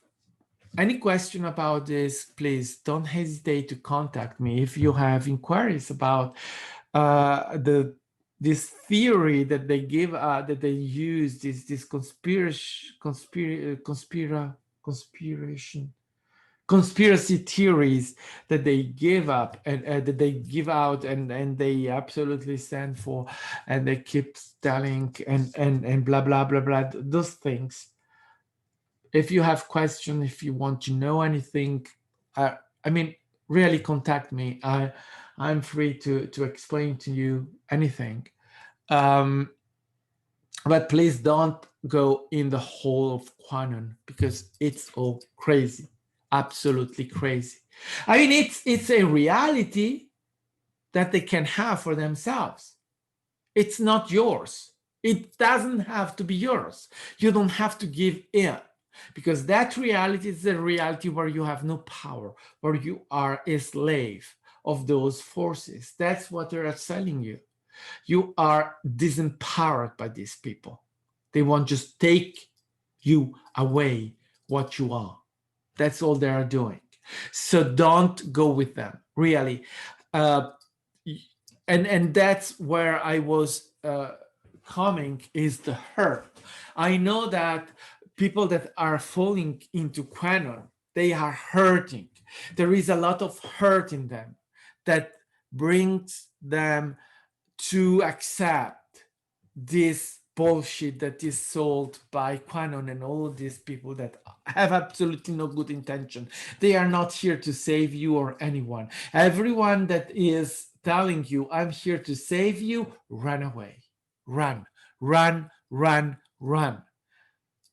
any question about this, please don't hesitate to contact me. If you have inquiries about this theory that they give, that they use, this conspiracy theories that they give up, and that they give out, and they absolutely stand for, and they keep telling, and blah blah blah blah, those things. If you have questions, if you want to know anything, I mean, really contact me. I'm free to explain to you anything. But please don't go in the hole of QAnon, because it's all crazy, absolutely crazy. I mean, it's a reality that they can have for themselves. It's not yours. It doesn't have to be yours. You don't have to give in, because that reality is a reality where you have no power, where you are a slave of those forces. That's what they're selling you. You are disempowered by these people. They want to just take you away what you are. That's all they are doing. So don't go with them, really. And that's where I was coming, is the hurt. I know that people that are falling into QAnon, they are hurting. There is a lot of hurt in them that brings them to accept this bullshit that is sold by QAnon and all of these people that have absolutely no good intention. They are not here to save you or anyone. Everyone that is telling you, I'm here to save you, run away. Run, run, run, run.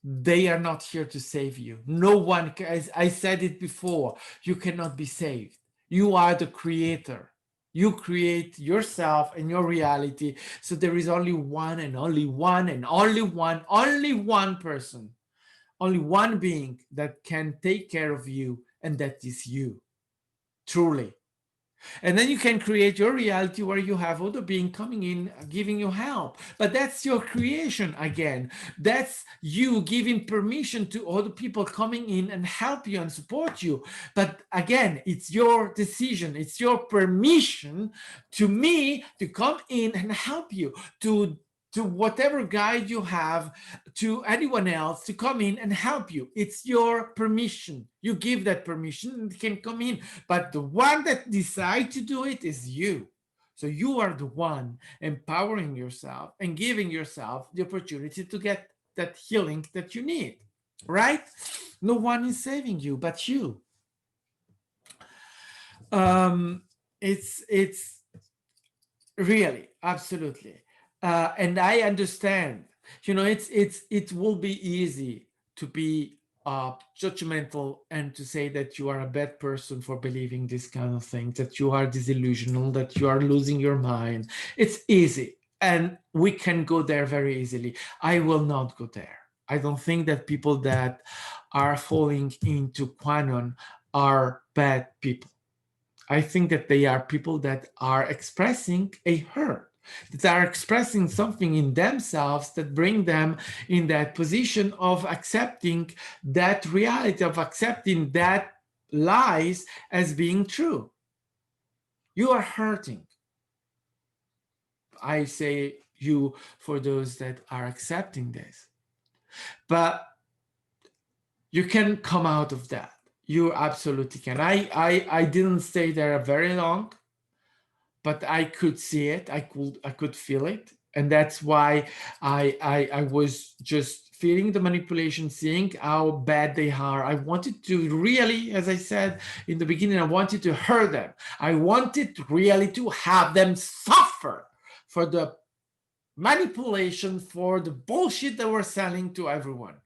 They are not here to save you. No one, as I said it before, you cannot be saved. You are the creator. You create yourself and your reality. So there is only one and only one and only one person, only one being that can take care of you, and that is you, truly. And then you can create your reality where you have other being coming in, giving you help. But that's your creation again. That's you giving permission to other people coming in and help you and support you. But again, it's your decision. It's your permission to me to come in and help you, to to whatever guide you have, to anyone else to come in and help you. It's your permission. You give that permission and it can come in. But the one that decides to do it is you. So you are the one empowering yourself and giving yourself the opportunity to get that healing that you need, right? No one is saving you but you. It's really, absolutely. And I understand, it will be easy to be judgmental and to say that you are a bad person for believing this kind of thing, that you are disillusional, that you are losing your mind. It's easy. And we can go there very easily. I will not go there. I don't think that people that are falling into qanon are bad people. I think that they are people that are expressing a hurt, that are expressing something in themselves that bring them in that position of accepting that reality, of accepting that lies as being true. You are hurting. I say you for those that are accepting this. But you can come out of that. You absolutely can. I didn't stay there very long, but I could see it. I could feel it, and that's why I was just feeling the manipulation, seeing how bad they are. I wanted to really, as I said in the beginning, I wanted to hurt them. I wanted really to have them suffer for the manipulation, for the bullshit they were selling to everyone.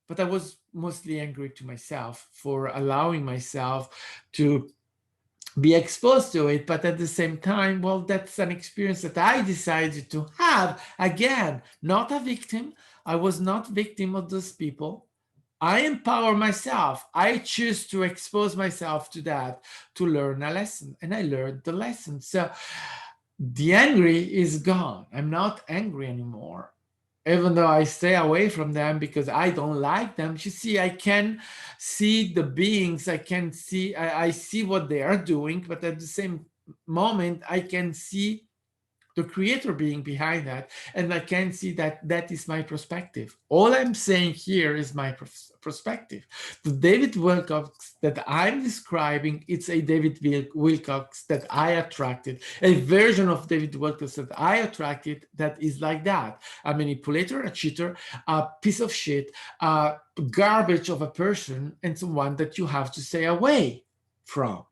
But I was mostly angry to myself for allowing myself to be exposed to it. But at the same time, well, that's an experience that I decided to have. Again, not a victim. I was not victim of those people. I empower myself. I choose to expose myself to that, to learn a lesson. And I learned the lesson. So the angry is gone. I'm not angry anymore, even though I stay away from them because I don't like them. You see, I can see the beings, I see what they are doing, but at the same moment, I can see the creator being behind that, and I can see that that is my perspective. All I'm saying here is my perspective. The David Wilcox that I'm describing, it's a David Wilcox that I attracted, a version of David Wilcox that I attracted that is like that. A manipulator, a cheater, a piece of shit, a garbage of a person, and someone that you have to stay away from,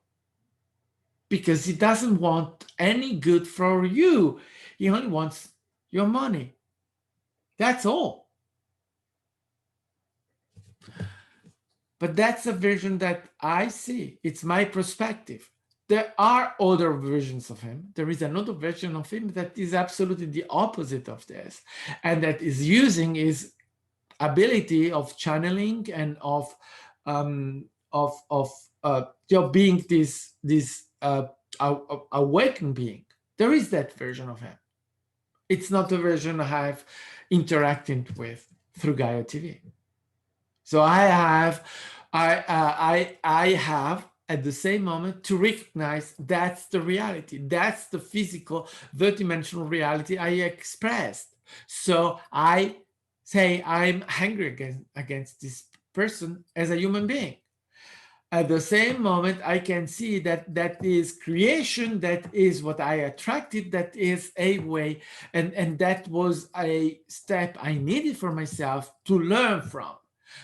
because he doesn't want any good for you. He only wants your money. That's all. But that's a version that I see. It's my perspective. There are other versions of him. There is another version of him that is absolutely the opposite of this, and that is using his ability of channeling and of being this awakened being. There is that version of him. It's not the version I have interacted with through Gaia TV. So I have at the same moment to recognize that's the reality. That's the physical, the dimensional reality I expressed. So I say I'm angry against this person as a human being. At the same moment, I can see that that is creation, that is what I attracted, that is a way, and that was a step I needed for myself to learn from.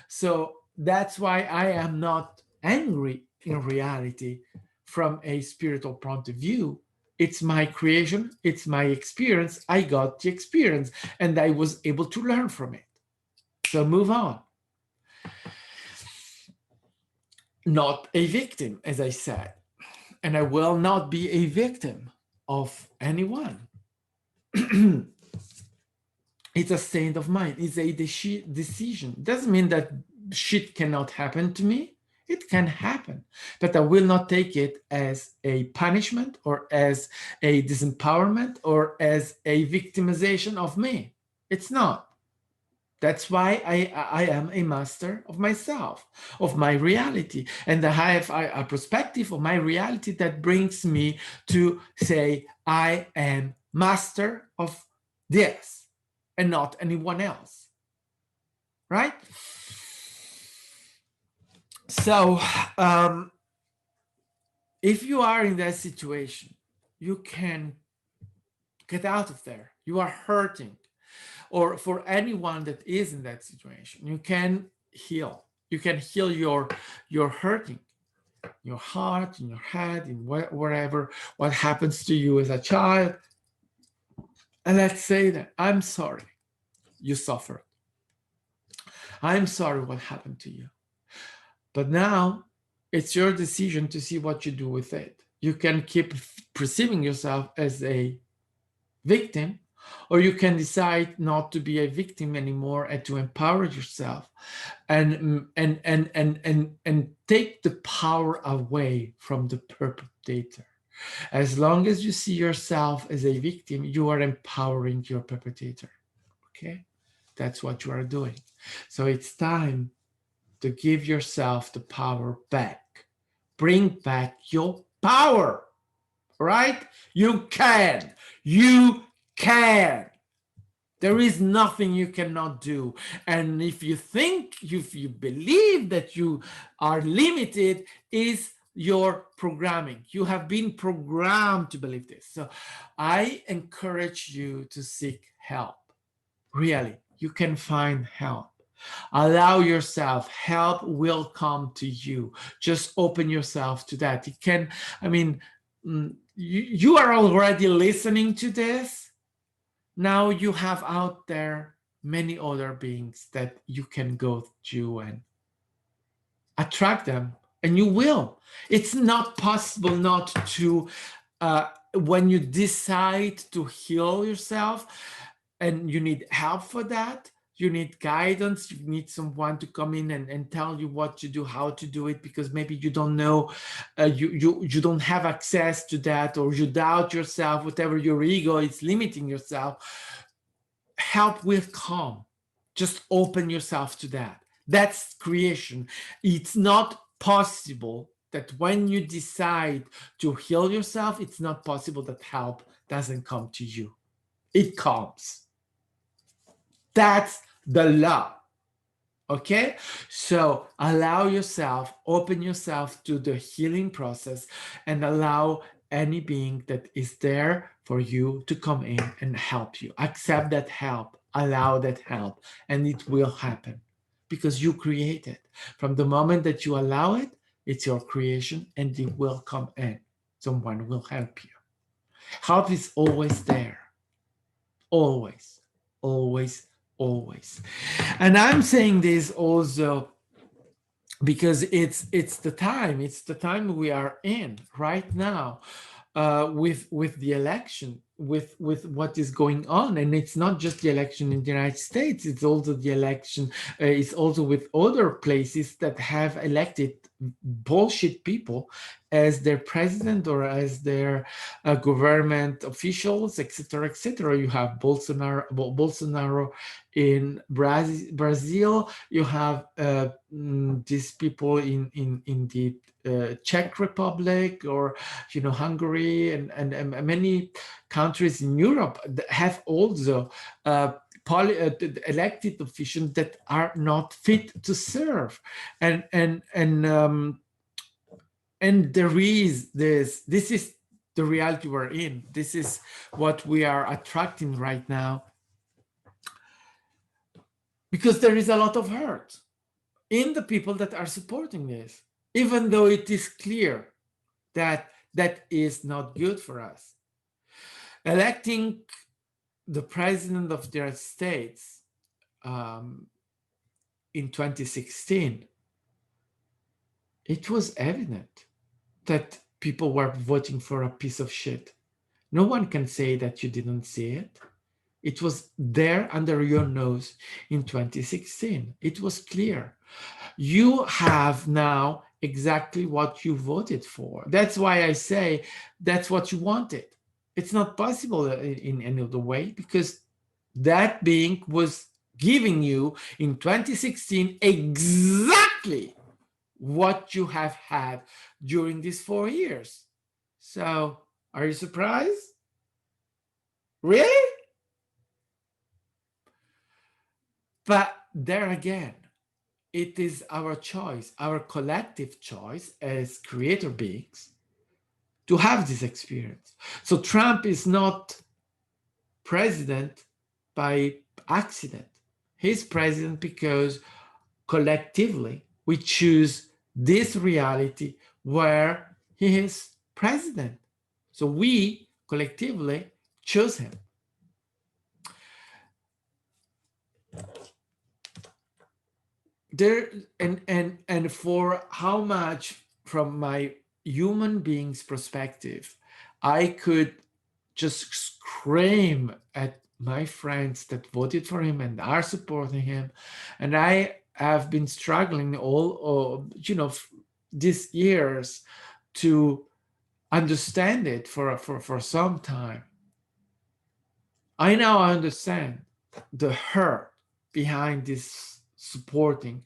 So that's why I am not angry in reality from a spiritual point of view. It's my creation, it's my experience. I got the experience and I was able to learn from it. So move on. Not a victim, as I said, and I will not be a victim of anyone. It's a state of mind. It's a decision. Doesn't mean that shit cannot happen to me. It can happen, but I will not take it as a punishment or as a disempowerment or as a victimization of me. It's not. That's why I am a master of myself, of my reality. And I have a perspective of my reality that brings me to say, I am master of This, and not anyone else, right? So if you are in that situation, you can get out of there. You are hurting. Or for anyone that is in that situation, you can heal. You can heal your hurting, your heart, in your head, in wherever, what happens to you as a child. And let's say that I'm sorry you suffered. I'm sorry what happened to you. But now it's your decision to see what you do with it. You can keep perceiving yourself as a victim, or you can decide not to be a victim anymore and to empower yourself and take the power away from the perpetrator. As long as you see yourself as a victim, you are empowering your perpetrator. Okay, that's what you are doing. So it's time to give yourself the power back. Bring back your power, right? You can. You can. There is nothing you cannot do. And if you think, if you believe that you are limited, is your programming. You have been programmed to believe this. So I encourage you to seek help. Really, you can find help. Allow yourself, help will come to you. Just open yourself to that. It can, I mean, you are already listening to this. Now you have out there many other beings that you can go to and attract them, and you will. It's not possible not to, when you decide to heal yourself, and you need help for that, you need guidance, you need someone to come in and tell you what to do, how to do it, because maybe you don't know, you don't have access to that, or you doubt yourself, whatever your ego is limiting yourself. Help will come. Just open yourself to that. That's creation. It's not possible that when you decide to heal yourself, it's not possible that help doesn't come to you. It comes. That's the law. Okay? So allow yourself, open yourself to the healing process, and allow any being that is there for you to come in and help you. Accept that help, allow that help, and it will happen because you create it. From the moment that you allow it, it's your creation and it will come in. Someone will help you. Help is always there. Always, always, always. And I'm saying this also because it's the time we are in right now, with the election, with what is going on. And it's not just the election in the United States, it's also the election, it's also with other places that have elected bullshit people as their president or as their government officials, etc., etc. You have Bolsonaro in Brazil. You have these people in the Czech Republic, or Hungary, and many countries in Europe that have also elected officials that are not fit to serve, and there is this is the reality we're in. This is what we are attracting right now, because there is a lot of hurt in the people that are supporting this, even though it is clear that that is not good for us. Electing the president of the United States in 2016, it was evident that people were voting for a piece of shit. No one can say that you didn't see it. It was there under your nose in 2016. It was clear. You have now exactly what you voted for. That's why I say that's what you wanted. It's not possible in any other way, because that being was giving you in 2016 exactly what you have had during these 4 years. So, are you surprised? Really? But there again, it is our choice, our collective choice as creator beings to have this experience. So Trump is not president by accident. He's president because collectively we choose this reality where he is president. So we collectively chose him. There and for how much from my human being's perspective I could just scream at my friends that voted for him and are supporting him, and I have been struggling all these years to understand it for some time. I now understand the hurt behind this supporting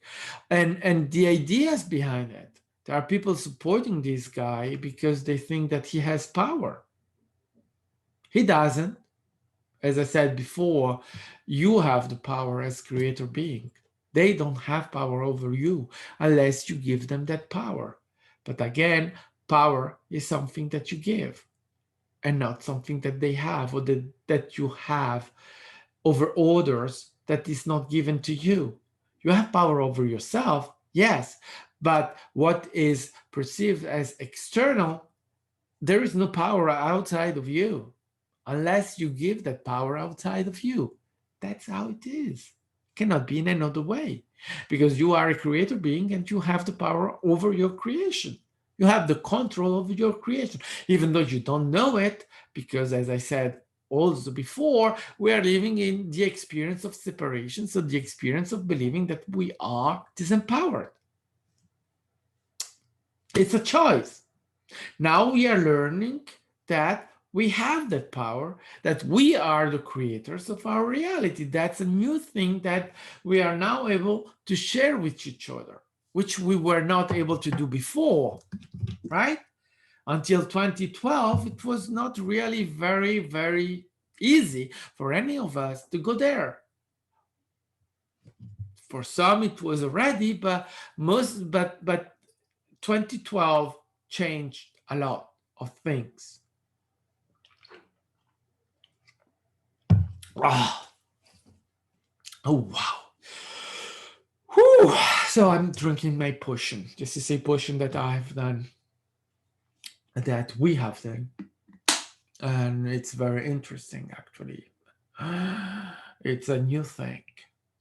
and the ideas behind it. There are people supporting this guy because they think that he has power. He doesn't. As I said before, you have the power as creator being. They don't have power over you unless you give them that power. But again, power is something that you give and not something that they have or that you have over others that is not given to you. You have power over yourself, yes, but what is perceived as external, there is no power outside of you unless you give that power outside of you. That's how it is. It cannot be in another way because you are a creator being and you have the power over your creation. You have the control over your creation, even though you don't know it, because as I said also before, we are living in the experience of separation, so the experience of believing that we are disempowered. It's a choice. Now we are learning that we have that power, that we are the creators of our reality. That's a new thing that we are now able to share with each other, which we were not able to do before, right? Until 2012, it was not really very, very easy for any of us to go there. For some, it was already, but 2012 changed a lot of things. Oh, oh wow. Whew. So I'm drinking my potion. This is a potion that I've done, that we have done. And it's very interesting, actually. It's a new thing.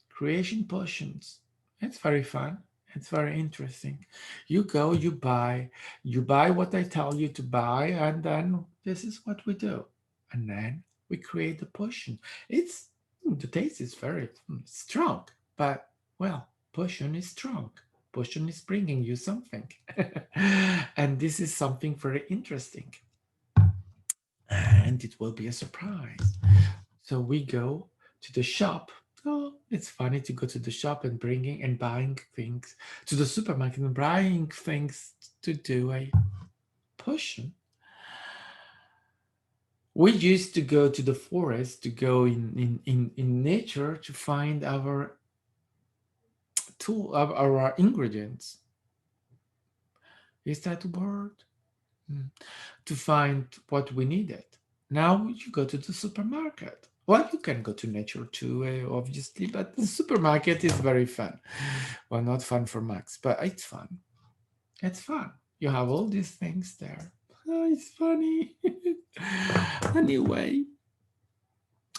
Creation potions. It's very fun. It's very interesting. You go, you buy what I tell you to buy, and then this is what we do. And then we create the potion. It's the taste is very strong, but well, potion is strong. Potion is bringing you something. And this is something very interesting. And it will be a surprise. So we go to the shop. Oh, it's funny to go to the shop and bringing and buying things, to the supermarket and buying things to do a potion. We used to go to the forest, to go in nature to find our tool, our ingredients. Is that a word? To find what we needed. Now you go to the supermarket. Well, you can go to nature too, obviously, but the supermarket is very fun. Well, not fun for Max, but it's fun. It's fun. You have all these things there. Oh, it's funny. Anyway,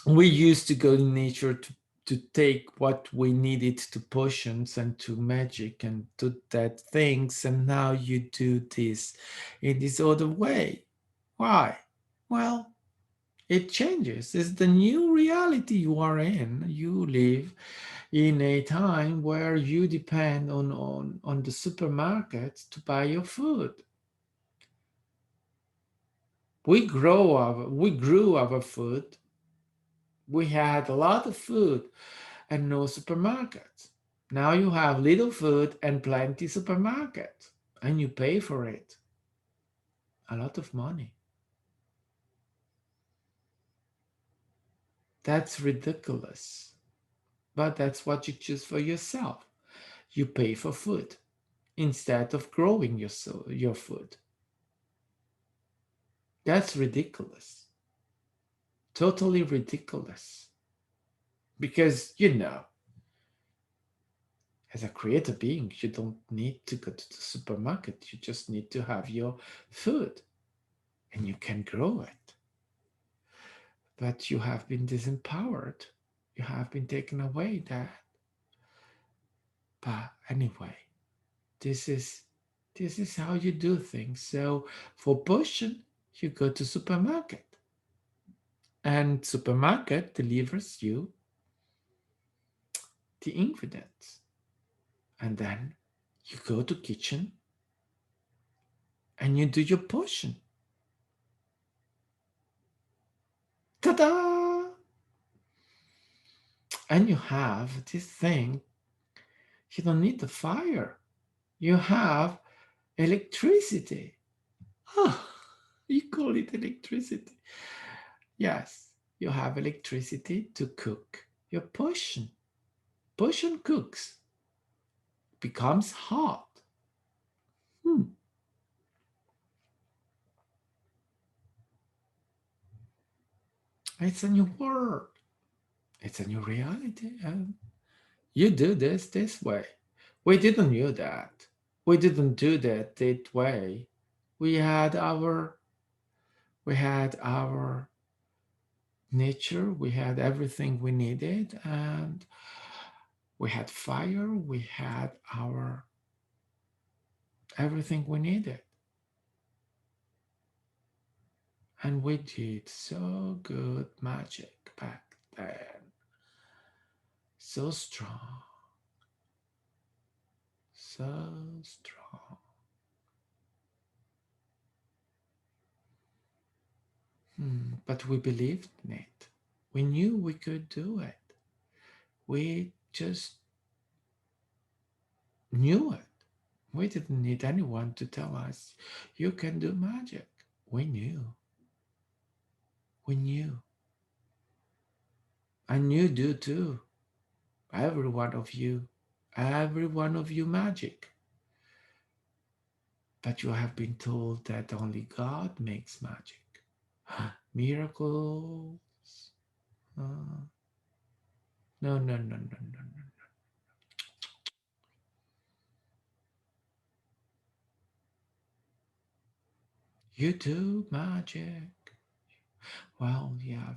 we used to go in nature to take what we needed to potions and to magic and to that things, and now you do this in this other way. Why? Well, it changes. It's the new reality you are in. You live in a time where you depend on the supermarket to buy your food. We grew our food. We had a lot of food and no supermarkets. Now you have little food and plenty supermarkets, and you pay for it a lot of money. That's ridiculous. but that's what you choose for yourself. You pay for food instead of growing your food. That's ridiculous. Totally ridiculous. Because, as a creative being, you don't need to go to the supermarket. You just need to have your food and you can grow it. But you have been disempowered. You have been taken away that. But anyway, this is this is how you do things. So for potion, you go to supermarket and supermarket delivers you the ingredients. And then you go to kitchen and you do your potion. Ta-da! And you have this thing. You don't need the fire. You have electricity. Oh, you call it electricity. Yes, you have electricity to cook your potion. Potion cooks, becomes hot. Hmm. It's a new world. It's a new reality. And you do this way. We didn't do that. We didn't do that way. We had our we had our nature, we had everything we needed, and we had fire, we had our everything we needed. And we did so good magic back then. So strong. So strong. But we believed in it. We knew we could do it. We just knew it. We didn't need anyone to tell us, you can do magic. We knew. We knew. And you do too. Every one of you. Every one of you magic. But you have been told that only God makes magic. Miracles. Uh, no, no, no, no, no, no. You do magic. Well, yeah,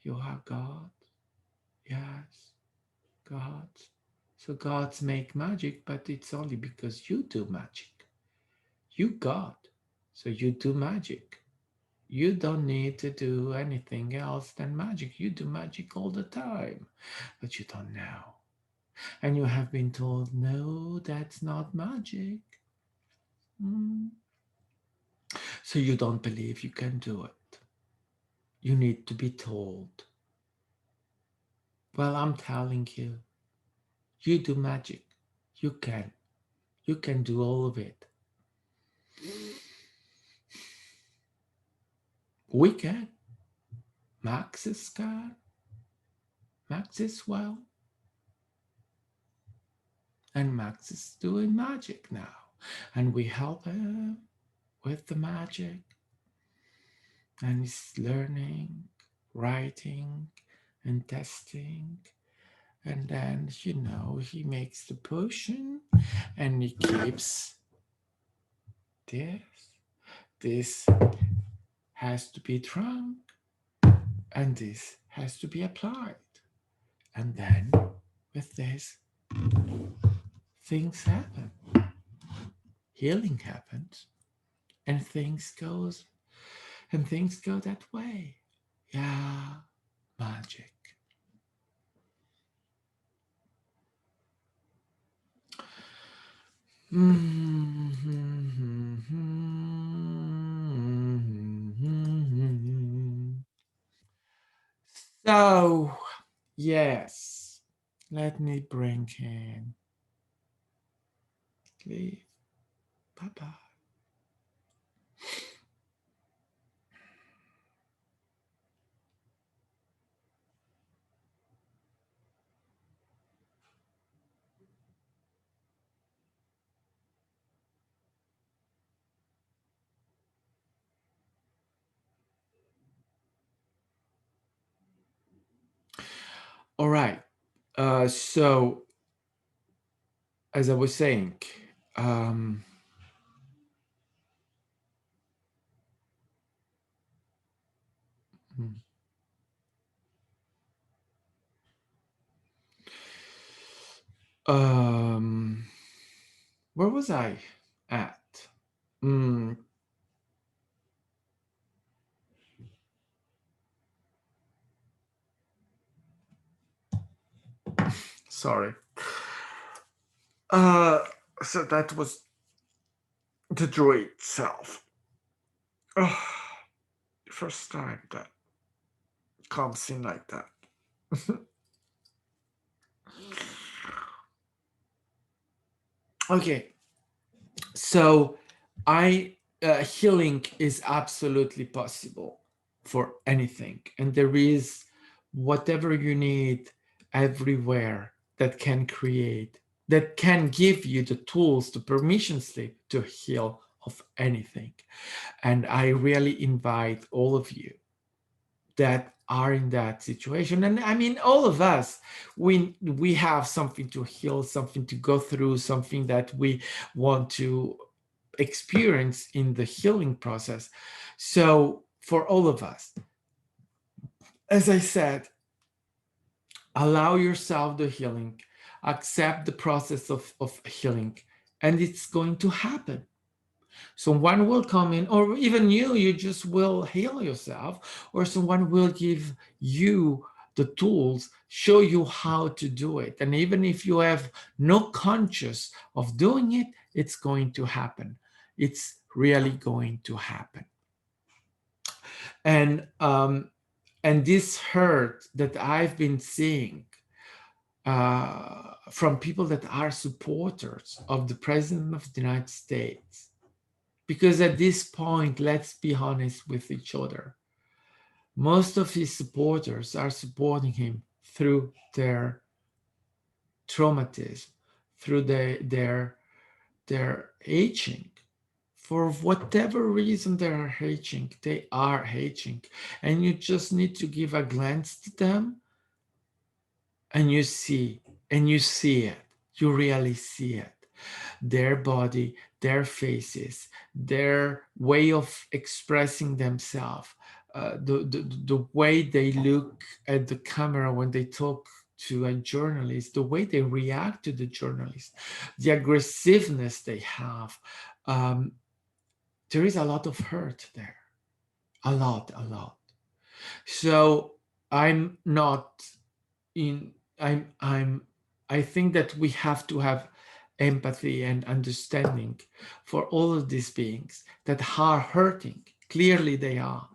you are God. Yes, gods. So gods make magic, but it's only because you do magic. You God. So you do magic. You don't need to do anything else than magic. You do magic all the time, but you don't know. And you have been told, no, that's not magic. Mm. So you don't believe you can do it. You need to be told. Well, I'm telling you, you do magic. You can. You can do all of it. We can. Max is can. Max is well. And Max is doing magic now. And we help him with the magic. And he's learning, writing, and testing. And then, he makes the potion and he keeps this. This has to be drunk and this has to be applied. And then with this, things happen. Healing happens and things go that way. Yeah, magic. So, yes, let me bring in Leave. Bye bye. All right. So, as I was saying, um, hmm, um, where was I at? Mm, sorry. Uh, so that was the droid itself. Oh, first time that comes in like that. Okay, so I healing is absolutely possible for anything, and there is whatever you need everywhere that can create, that can give you the tools, the permission slip to heal of anything. And I really invite all of you that are in that situation, and I mean all of us, we have something to heal, something to go through, something that we want to experience in the healing process. So for all of us, as I said, allow yourself the healing, accept the process of healing, and it's going to happen. Someone will come in, or even you just will heal yourself, or someone will give you the tools, show you how to do it. And even if you have no conscious of doing it, it's going to happen. It's really going to happen. And this hurt that I've been seeing from people that are supporters of the President of the United States, because at this point, let's be honest with each other, most of his supporters are supporting him through their traumatism, through their aging. For whatever reason they are aging. And you just need to give a glance to them, and you see it. You really see it. Their body, their faces, their way of expressing themselves, the way they look at the camera when they talk to a journalist, the way they react to the journalist, the aggressiveness they have. Um, there is a lot of hurt there. A lot. So I'm not in I think that we have to have empathy and understanding for all of these beings that are hurting. Clearly they are.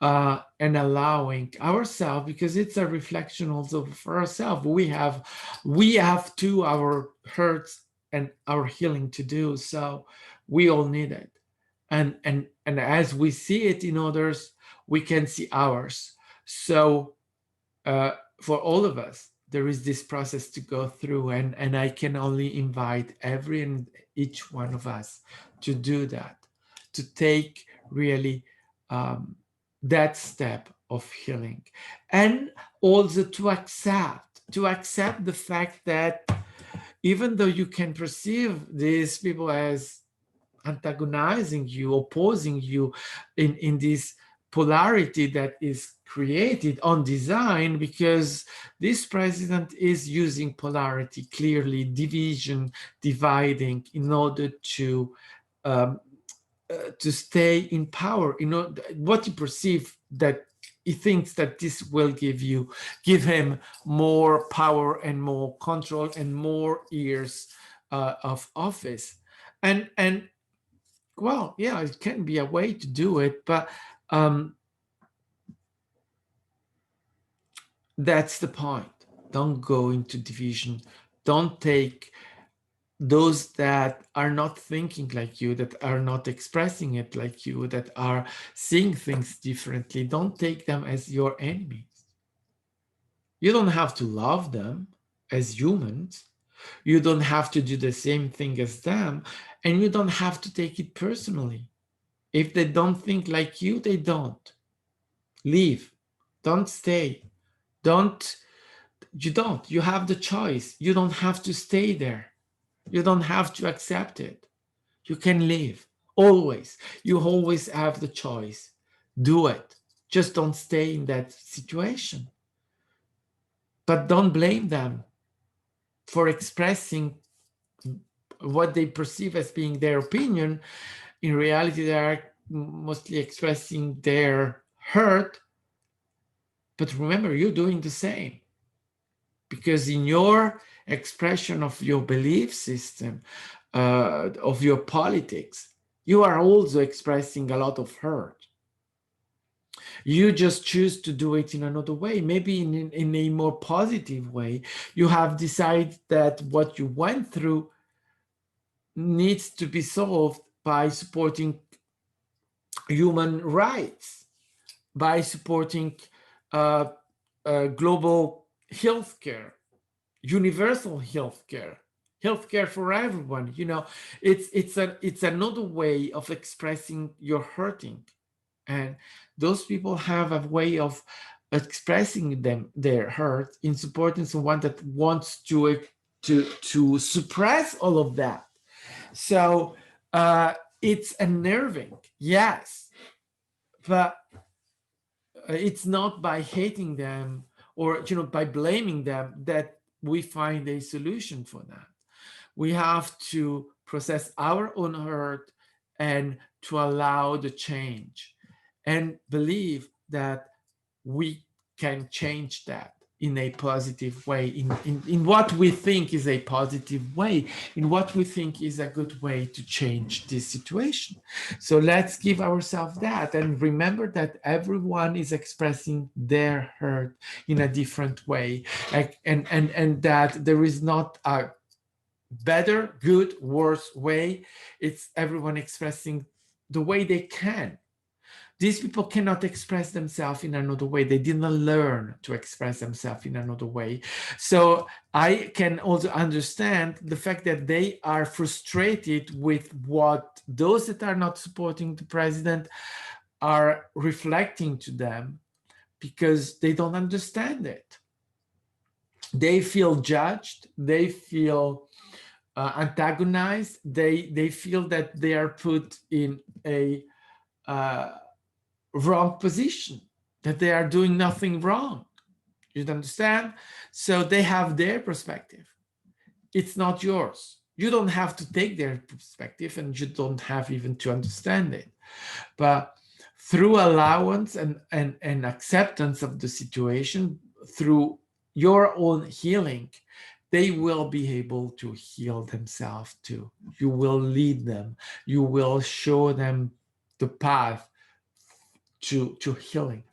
And allowing ourselves, because it's a reflection also for ourselves. We have too our hurts and our healing to do. So we all need it. And as we see it in others, we can see ours. So uh, for all of us, there is this process to go through, and I can only invite every and each one of us to do that, to take really that step of healing, and also to accept the fact that even though you can perceive these people as antagonizing you, opposing you in this polarity that is created on design, because this president is using polarity, clearly division, dividing, in order um, to stay in power. You know what you perceive, that he thinks that this will give him more power and more control and more years of office. And well, yeah, it can be a way to do it, but that's the point. Don't go into division. Don't take those that are not thinking like you, that are not expressing it like you, that are seeing things differently. Don't take them as your enemies. You don't have to love them as humans. You don't have to do the same thing as them, and you don't have to take it personally. If they don't think like you, they don't. Leave. Don't stay. Don't you don't. You have the choice. You don't have to stay there. You don't have to accept it. You can leave. Always. You always have the choice. Do it. Just don't stay in that situation. But don't blame them for expressing what they perceive as being their opinion. In reality, they are mostly expressing their hurt. But remember, you're doing the same. Because in your expression of your belief system, of your politics, you are also expressing a lot of hurt. You just choose to do it in another way, maybe in a more positive way. You have decided that what you went through needs to be solved by supporting human rights, by supporting uh, global healthcare, universal healthcare for everyone. It's another way of expressing your hurting, and those people have a way of expressing their hurt in supporting someone that wants to suppress all of that. So it's unnerving, yes, but it's not by hating them or by blaming them that we find a solution for that. We have to process our own hurt and to allow the change and believe that we can change that in a positive way, in what we think is a positive way, in what we think is a good way to change this situation. So let's give ourselves that and remember that everyone is expressing their hurt in a different way, and that there is not a better, good, worse way. It's everyone expressing the way they can. These people cannot express themselves in another way. They didn't learn to express themselves in another way. So I can also understand the fact that they are frustrated with what those that are not supporting the president are reflecting to them, because they don't understand it. They feel judged. They feel antagonized. They feel that they are put in a wrong position, that they are doing nothing wrong. You understand? So they have their perspective. It's not yours. You don't have to take their perspective, and you don't have even to understand it. But through allowance and acceptance of the situation, through your own healing, they will be able to heal themselves too. You will lead them. You will show them the path to healing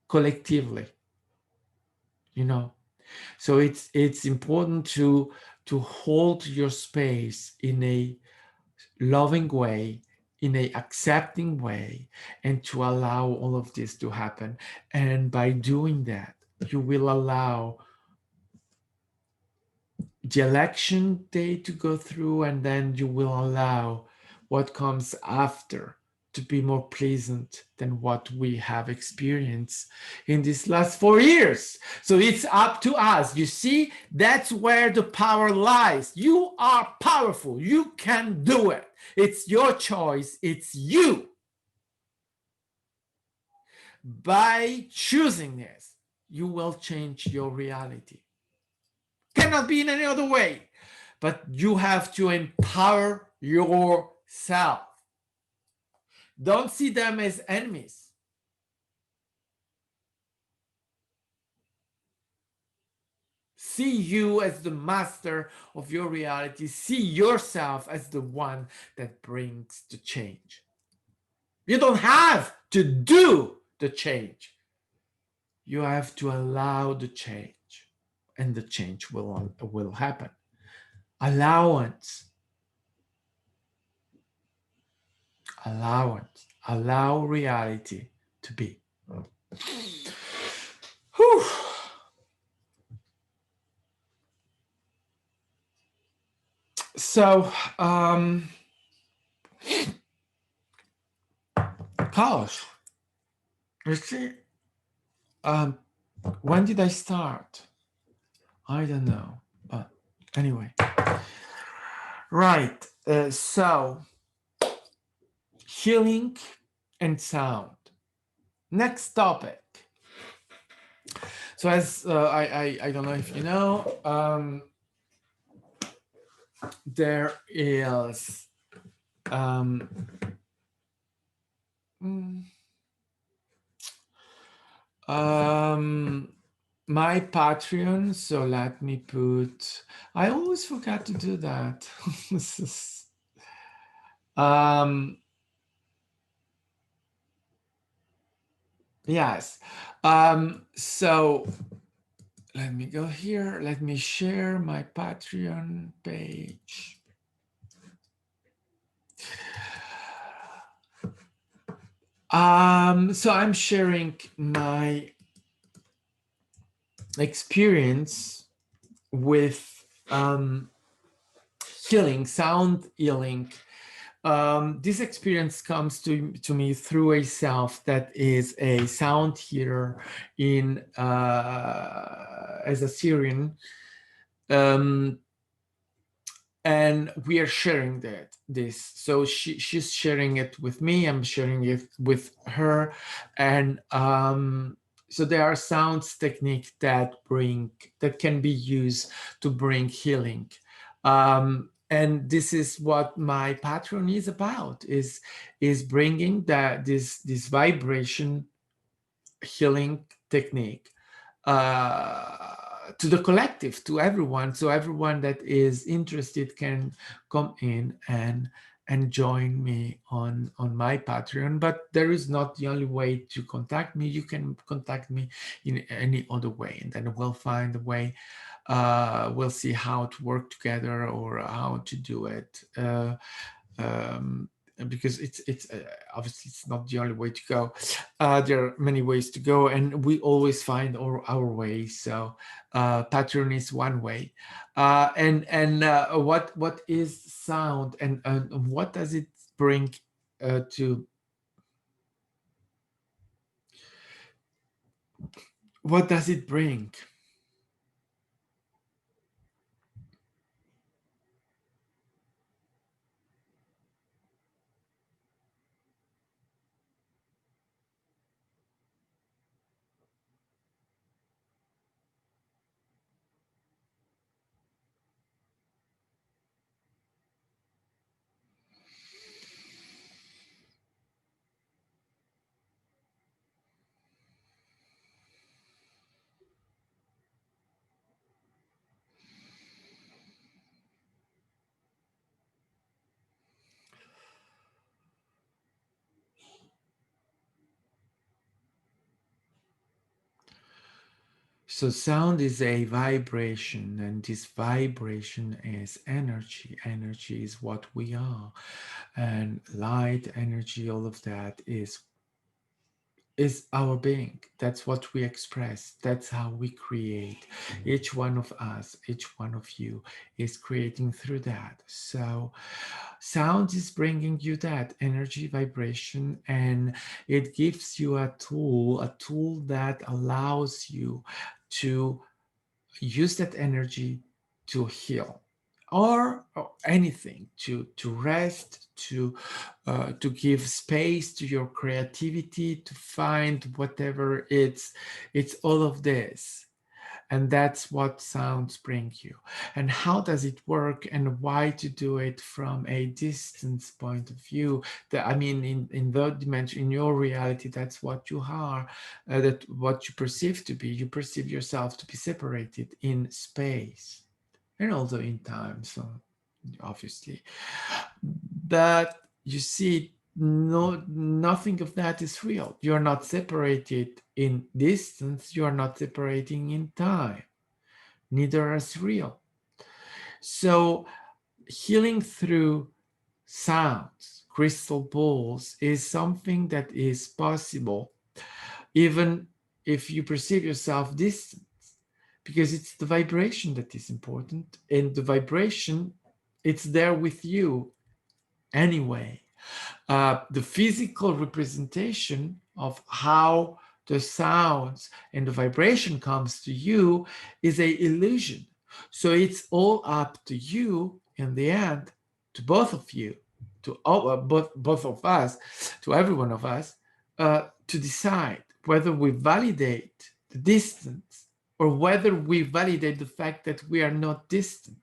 collectively. So it's important to hold your space in a loving way, in a accepting way, and to allow all of this to happen. And by doing that, you will allow the election day to go through, and then you will allow what comes after to be more pleasant than what we have experienced in these last 4 years. So it's up to us. You see, that's where the power lies. You are powerful. You can do it. It's your choice. It's you. By choosing this, you will change your reality. Cannot be in any other way. But you have to empower yourself. Don't see them as enemies. See you as the master of your reality. See yourself as the one that brings the change. You don't have to do the change. You have to allow the change, and the change will happen. Allowance. Allow reality to be. Whew. So, Carlos, you see, when did I start? I don't know, but anyway, right. So healing and sound. Next topic. So as I don't know if you know, there is um, mm, my Patreon. So let me put. I always forgot to do that. This is, um, yes. So let me go here. Let me share my Patreon page. So I'm sharing my experience with healing, sound healing. This experience comes to me through a self that is a sound healer in as a Syrian, um, and we are sharing this. So she's sharing it with me. I'm sharing it with her, and so there are sounds technique that can be used to bring healing. And this is what my Patreon is about: is bringing this vibration healing technique to the collective, to everyone, so everyone that is interested can come in and join me on my Patreon. But there is not the only way to contact me. You can contact me in any other way, and then we'll find a way. We'll see how to work together or how to do it. Um, because it's obviously it's not the only way to go. There are many ways to go, and we always find our way. So Patreon is one way. And what is sound, and what does it bring to what does it bring? So sound is a vibration, and this vibration is energy. Energy is what we are, and light, energy, all of that is our being. That's what we express. That's how we create. Each one of us, each one of you is creating through that. So sound is bringing you that energy, vibration, and it gives you a tool that allows you to use that energy to heal, or anything, to rest, to give space to your creativity, to find whatever. It's all of this, and that's what sounds bring you. And how does it work, and why to do it from a distance point of view? That, I mean, in the dimension, in your reality, that's what you are, that what you perceive to be. You perceive yourself to be separated in space and also in time, so obviously. But you see, no, nothing of that is real. You're not separated in distance, you are not separating in time. Neither is real. So healing through sounds, crystal balls, is something that is possible even if you perceive yourself distant, because it's the vibration that is important, and the vibration, it's there with you anyway. The physical representation of how the sounds and the vibration comes to you is a illusion. So it's all up to you in the end, to both of you, to all, both of us, to every one of us, to decide whether we validate the distance or whether we validate the fact that we are not distant,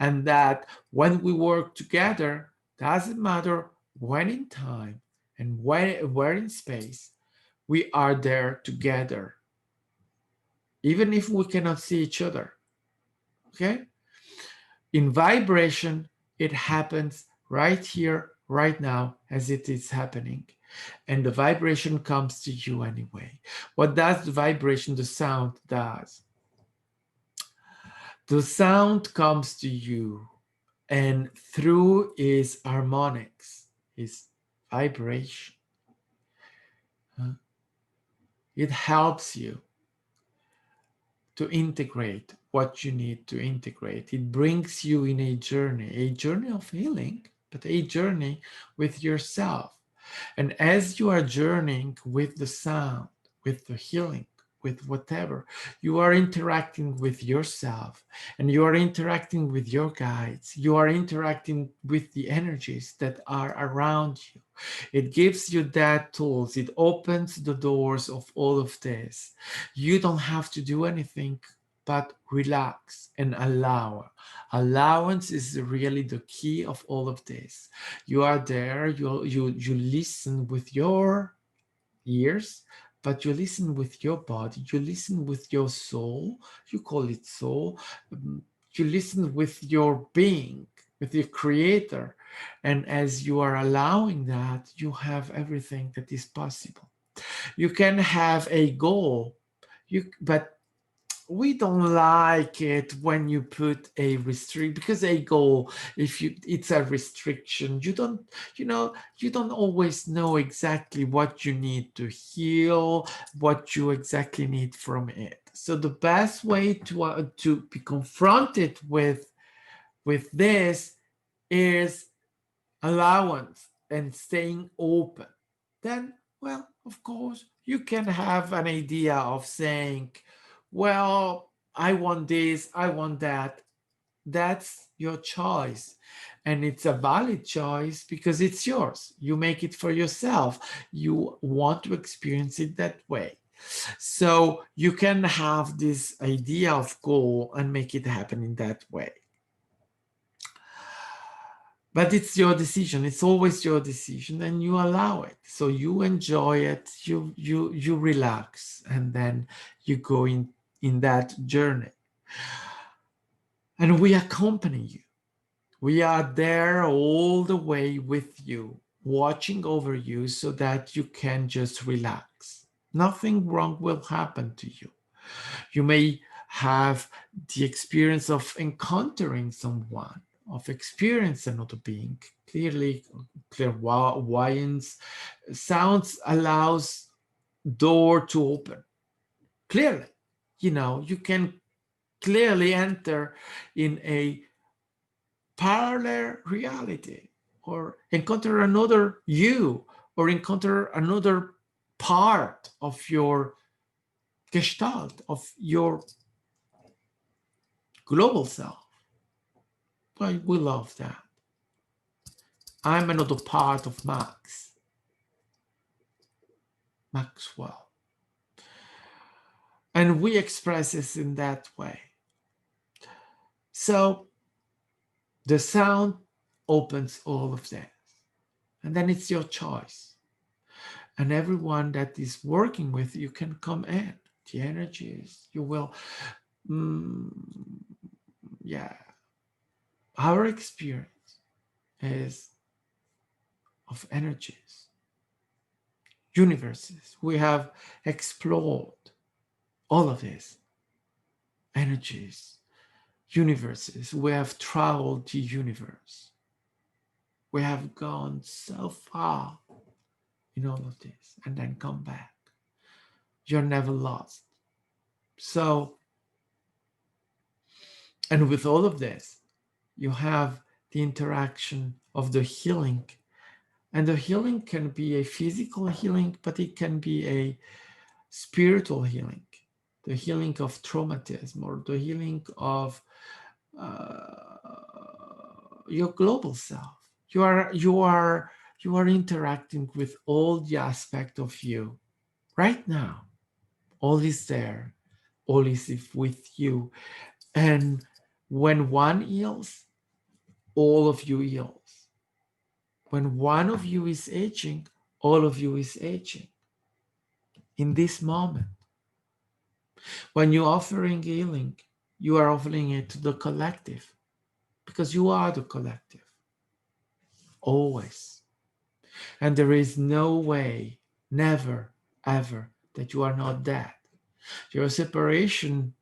and that when we work together, doesn't matter when in time and where in space, we are there together, even if we cannot see each other. Okay? In vibration, it happens right here, right now, as it is happening. And the vibration comes to you anyway. What does the vibration, the sound does? The sound comes to you, and through its harmonics, its vibration, it helps you to integrate what you need to integrate. It brings you in a journey of healing, but a journey with yourself. And as you are journeying with the sound, with the healing, with whatever, you are interacting with yourself, and you are interacting with your guides. You are interacting with the energies that are around you. It gives you that tools. It opens the doors of all of this. You don't have to do anything but relax and allow. Allowance is really the key of all of this. You are there, you listen with your ears, but you listen with your body, you listen with your soul, you call it soul, you listen with your being, with your creator. And as you are allowing that, you have everything that is possible. You can have a goal, but we don't like it when you put a restrict, because a goal, if you it's a restriction, you don't always know exactly what you need to heal, what you exactly need from it. So the best way to be confronted with this is allowance and staying open. Then, well, of course, you can have an idea of saying, well, I want this, I want that. That's your choice. And it's a valid choice because it's yours. You make it for yourself. You want to experience it that way. So you can have this idea of goal and make it happen in that way. But it's your decision. It's always your decision, and you allow it. So you enjoy it, you relax, and then you go in that journey. And we accompany you. We are there all the way with you, watching over you so that you can just relax. Nothing wrong will happen to you. You may have the experience of encountering someone, of experiencing another being. Clearly, clairvoyance sounds allows door to open. Clearly, you can clearly enter in a parallel reality, or encounter another you, or encounter another part of your gestalt, of your global self. Well, we love that. I'm another part of Maxwell. And we express this in that way. So the sound opens all of that. And then it's your choice. And everyone that is working with you can come in. The energies, you will, yeah. Our experience is of energies, universes. We have explored all of these energies, universes. We have traveled the universe. We have gone so far in all of this and then come back. You're never lost. So, and with all of this, you have the interaction of the healing. And the healing can be a physical healing, but it can be a spiritual healing, the healing of traumatism, or the healing of your global self. You are interacting with all the aspect of you right now. All is there, all is with you. And when one heals, all of you heals. When one of you is aging, all of you is aging. In this moment, when you're offering healing, you are offering it to the collective, because you are the collective, always. And there is no way, never, ever, that you are not that. Your separation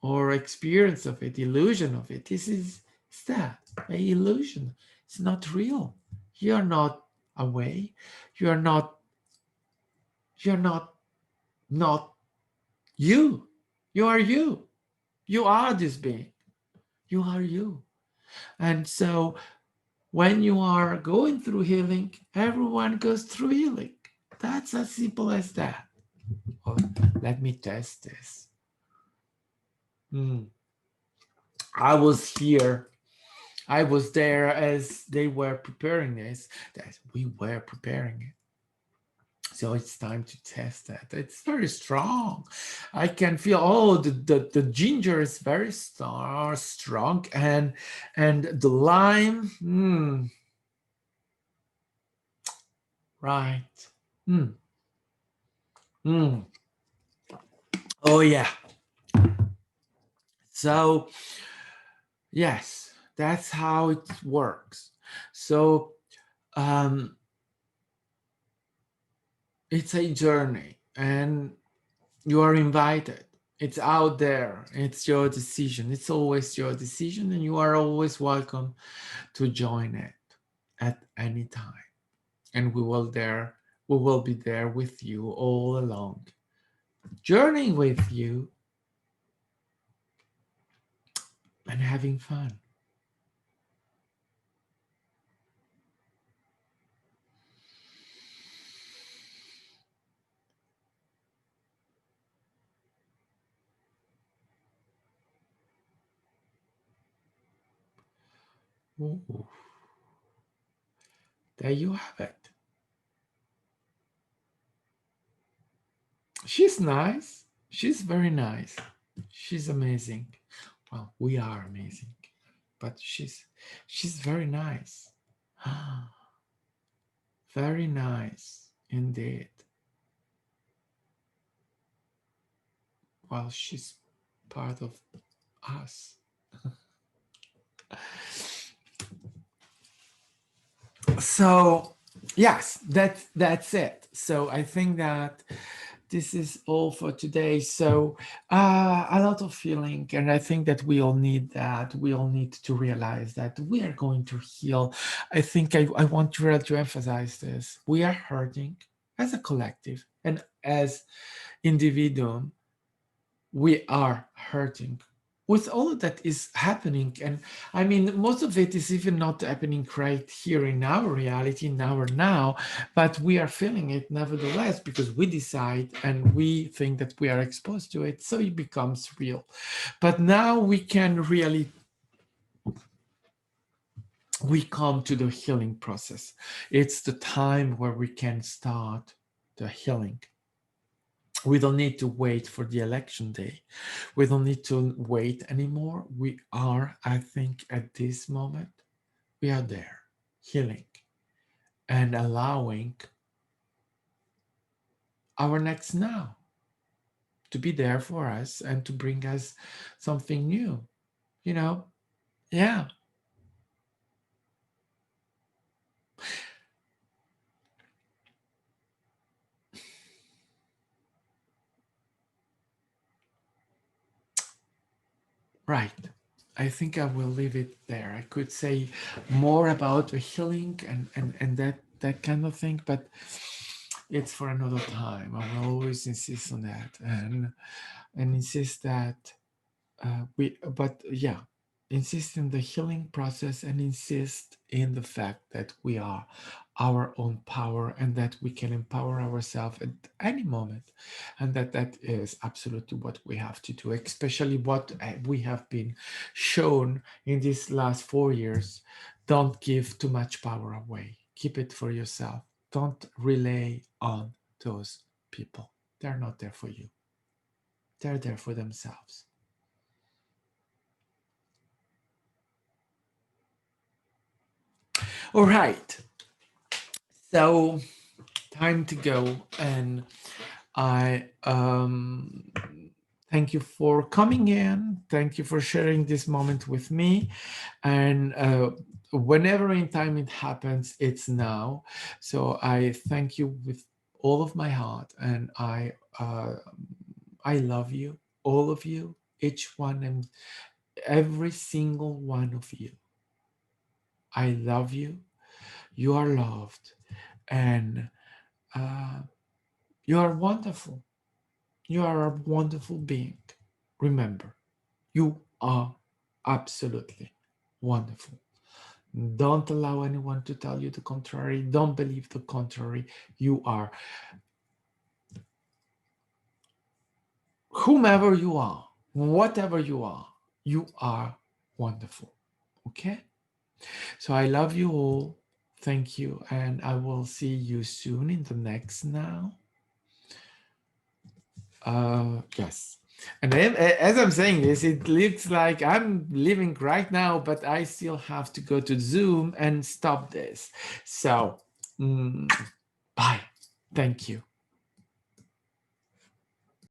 or experience of it, illusion of it, this is that, an illusion. It's not real. You're not away. You're not you. You are you. You are this being. You are you. And so when you are going through healing, everyone goes through healing. That's as simple as that. Oh, let me test this. I was here. I was there as they were preparing this. That we were preparing it. So it's time to test that. It's very strong. I can feel, oh, the ginger is very strong, and the lime, right. Oh yeah. So yes, that's how it works. So it's a journey, and you are invited. It's out there. It's your decision. It's always your decision, and you are always welcome to join it at any time. And we will be there with you all along, journeying with you and having fun. Ooh, there you have it. She's nice. She's very nice. She's amazing. Well, we are amazing, but she's very nice. Very nice indeed. Well, she's part of us. So yes, that's it. So I think that this is all for today. So a lot of feeling, and I think that we all need that. We all need to realize that we are going to heal. I think I want to emphasize this. We are hurting as a collective, and as individuum, we are hurting with all that is happening. And I mean, most of it is even not happening right here in our reality, in our now, but we are feeling it nevertheless, because we decide and we think that we are exposed to it, so it becomes real. But now we can really, we come to the healing process. It's the time where we can start the healing. We don't need to wait for the election day. We don't need to wait anymore. We are, I think, at this moment, we are there, healing and allowing our next now to be there for us and to bring us something new. Yeah. Right. I think I will leave it there. I could say more about the healing and that kind of thing, but it's for another time. I will always insist on that, and insist that but yeah. insist in the healing process, and insist in the fact that we are our own power and that we can empower ourselves at any moment, and that is absolutely what we have to do, especially what we have been shown in these last 4 years. Don't give too much power away. Keep it for yourself. Don't rely on those people. They're not there for you. They're there for themselves. All right. So time to go, and I thank you for coming in. Thank you for sharing this moment with me. And whenever in time it happens, it's now. So I thank you with all of my heart, and I love you, all of you, each one and every single one of you. I love you. You are loved, and uh, you are wonderful. You are a wonderful being. Remember, you are absolutely wonderful. Don't allow anyone to tell you the contrary. Don't believe the contrary. You are whomever you are, whatever you are wonderful. Okay? So I love you all. Thank you. And I will see you soon in the next now. Yes. And then, as I'm saying this, it looks like I'm leaving right now, but I still have to go to Zoom and stop this. So, bye. Thank you.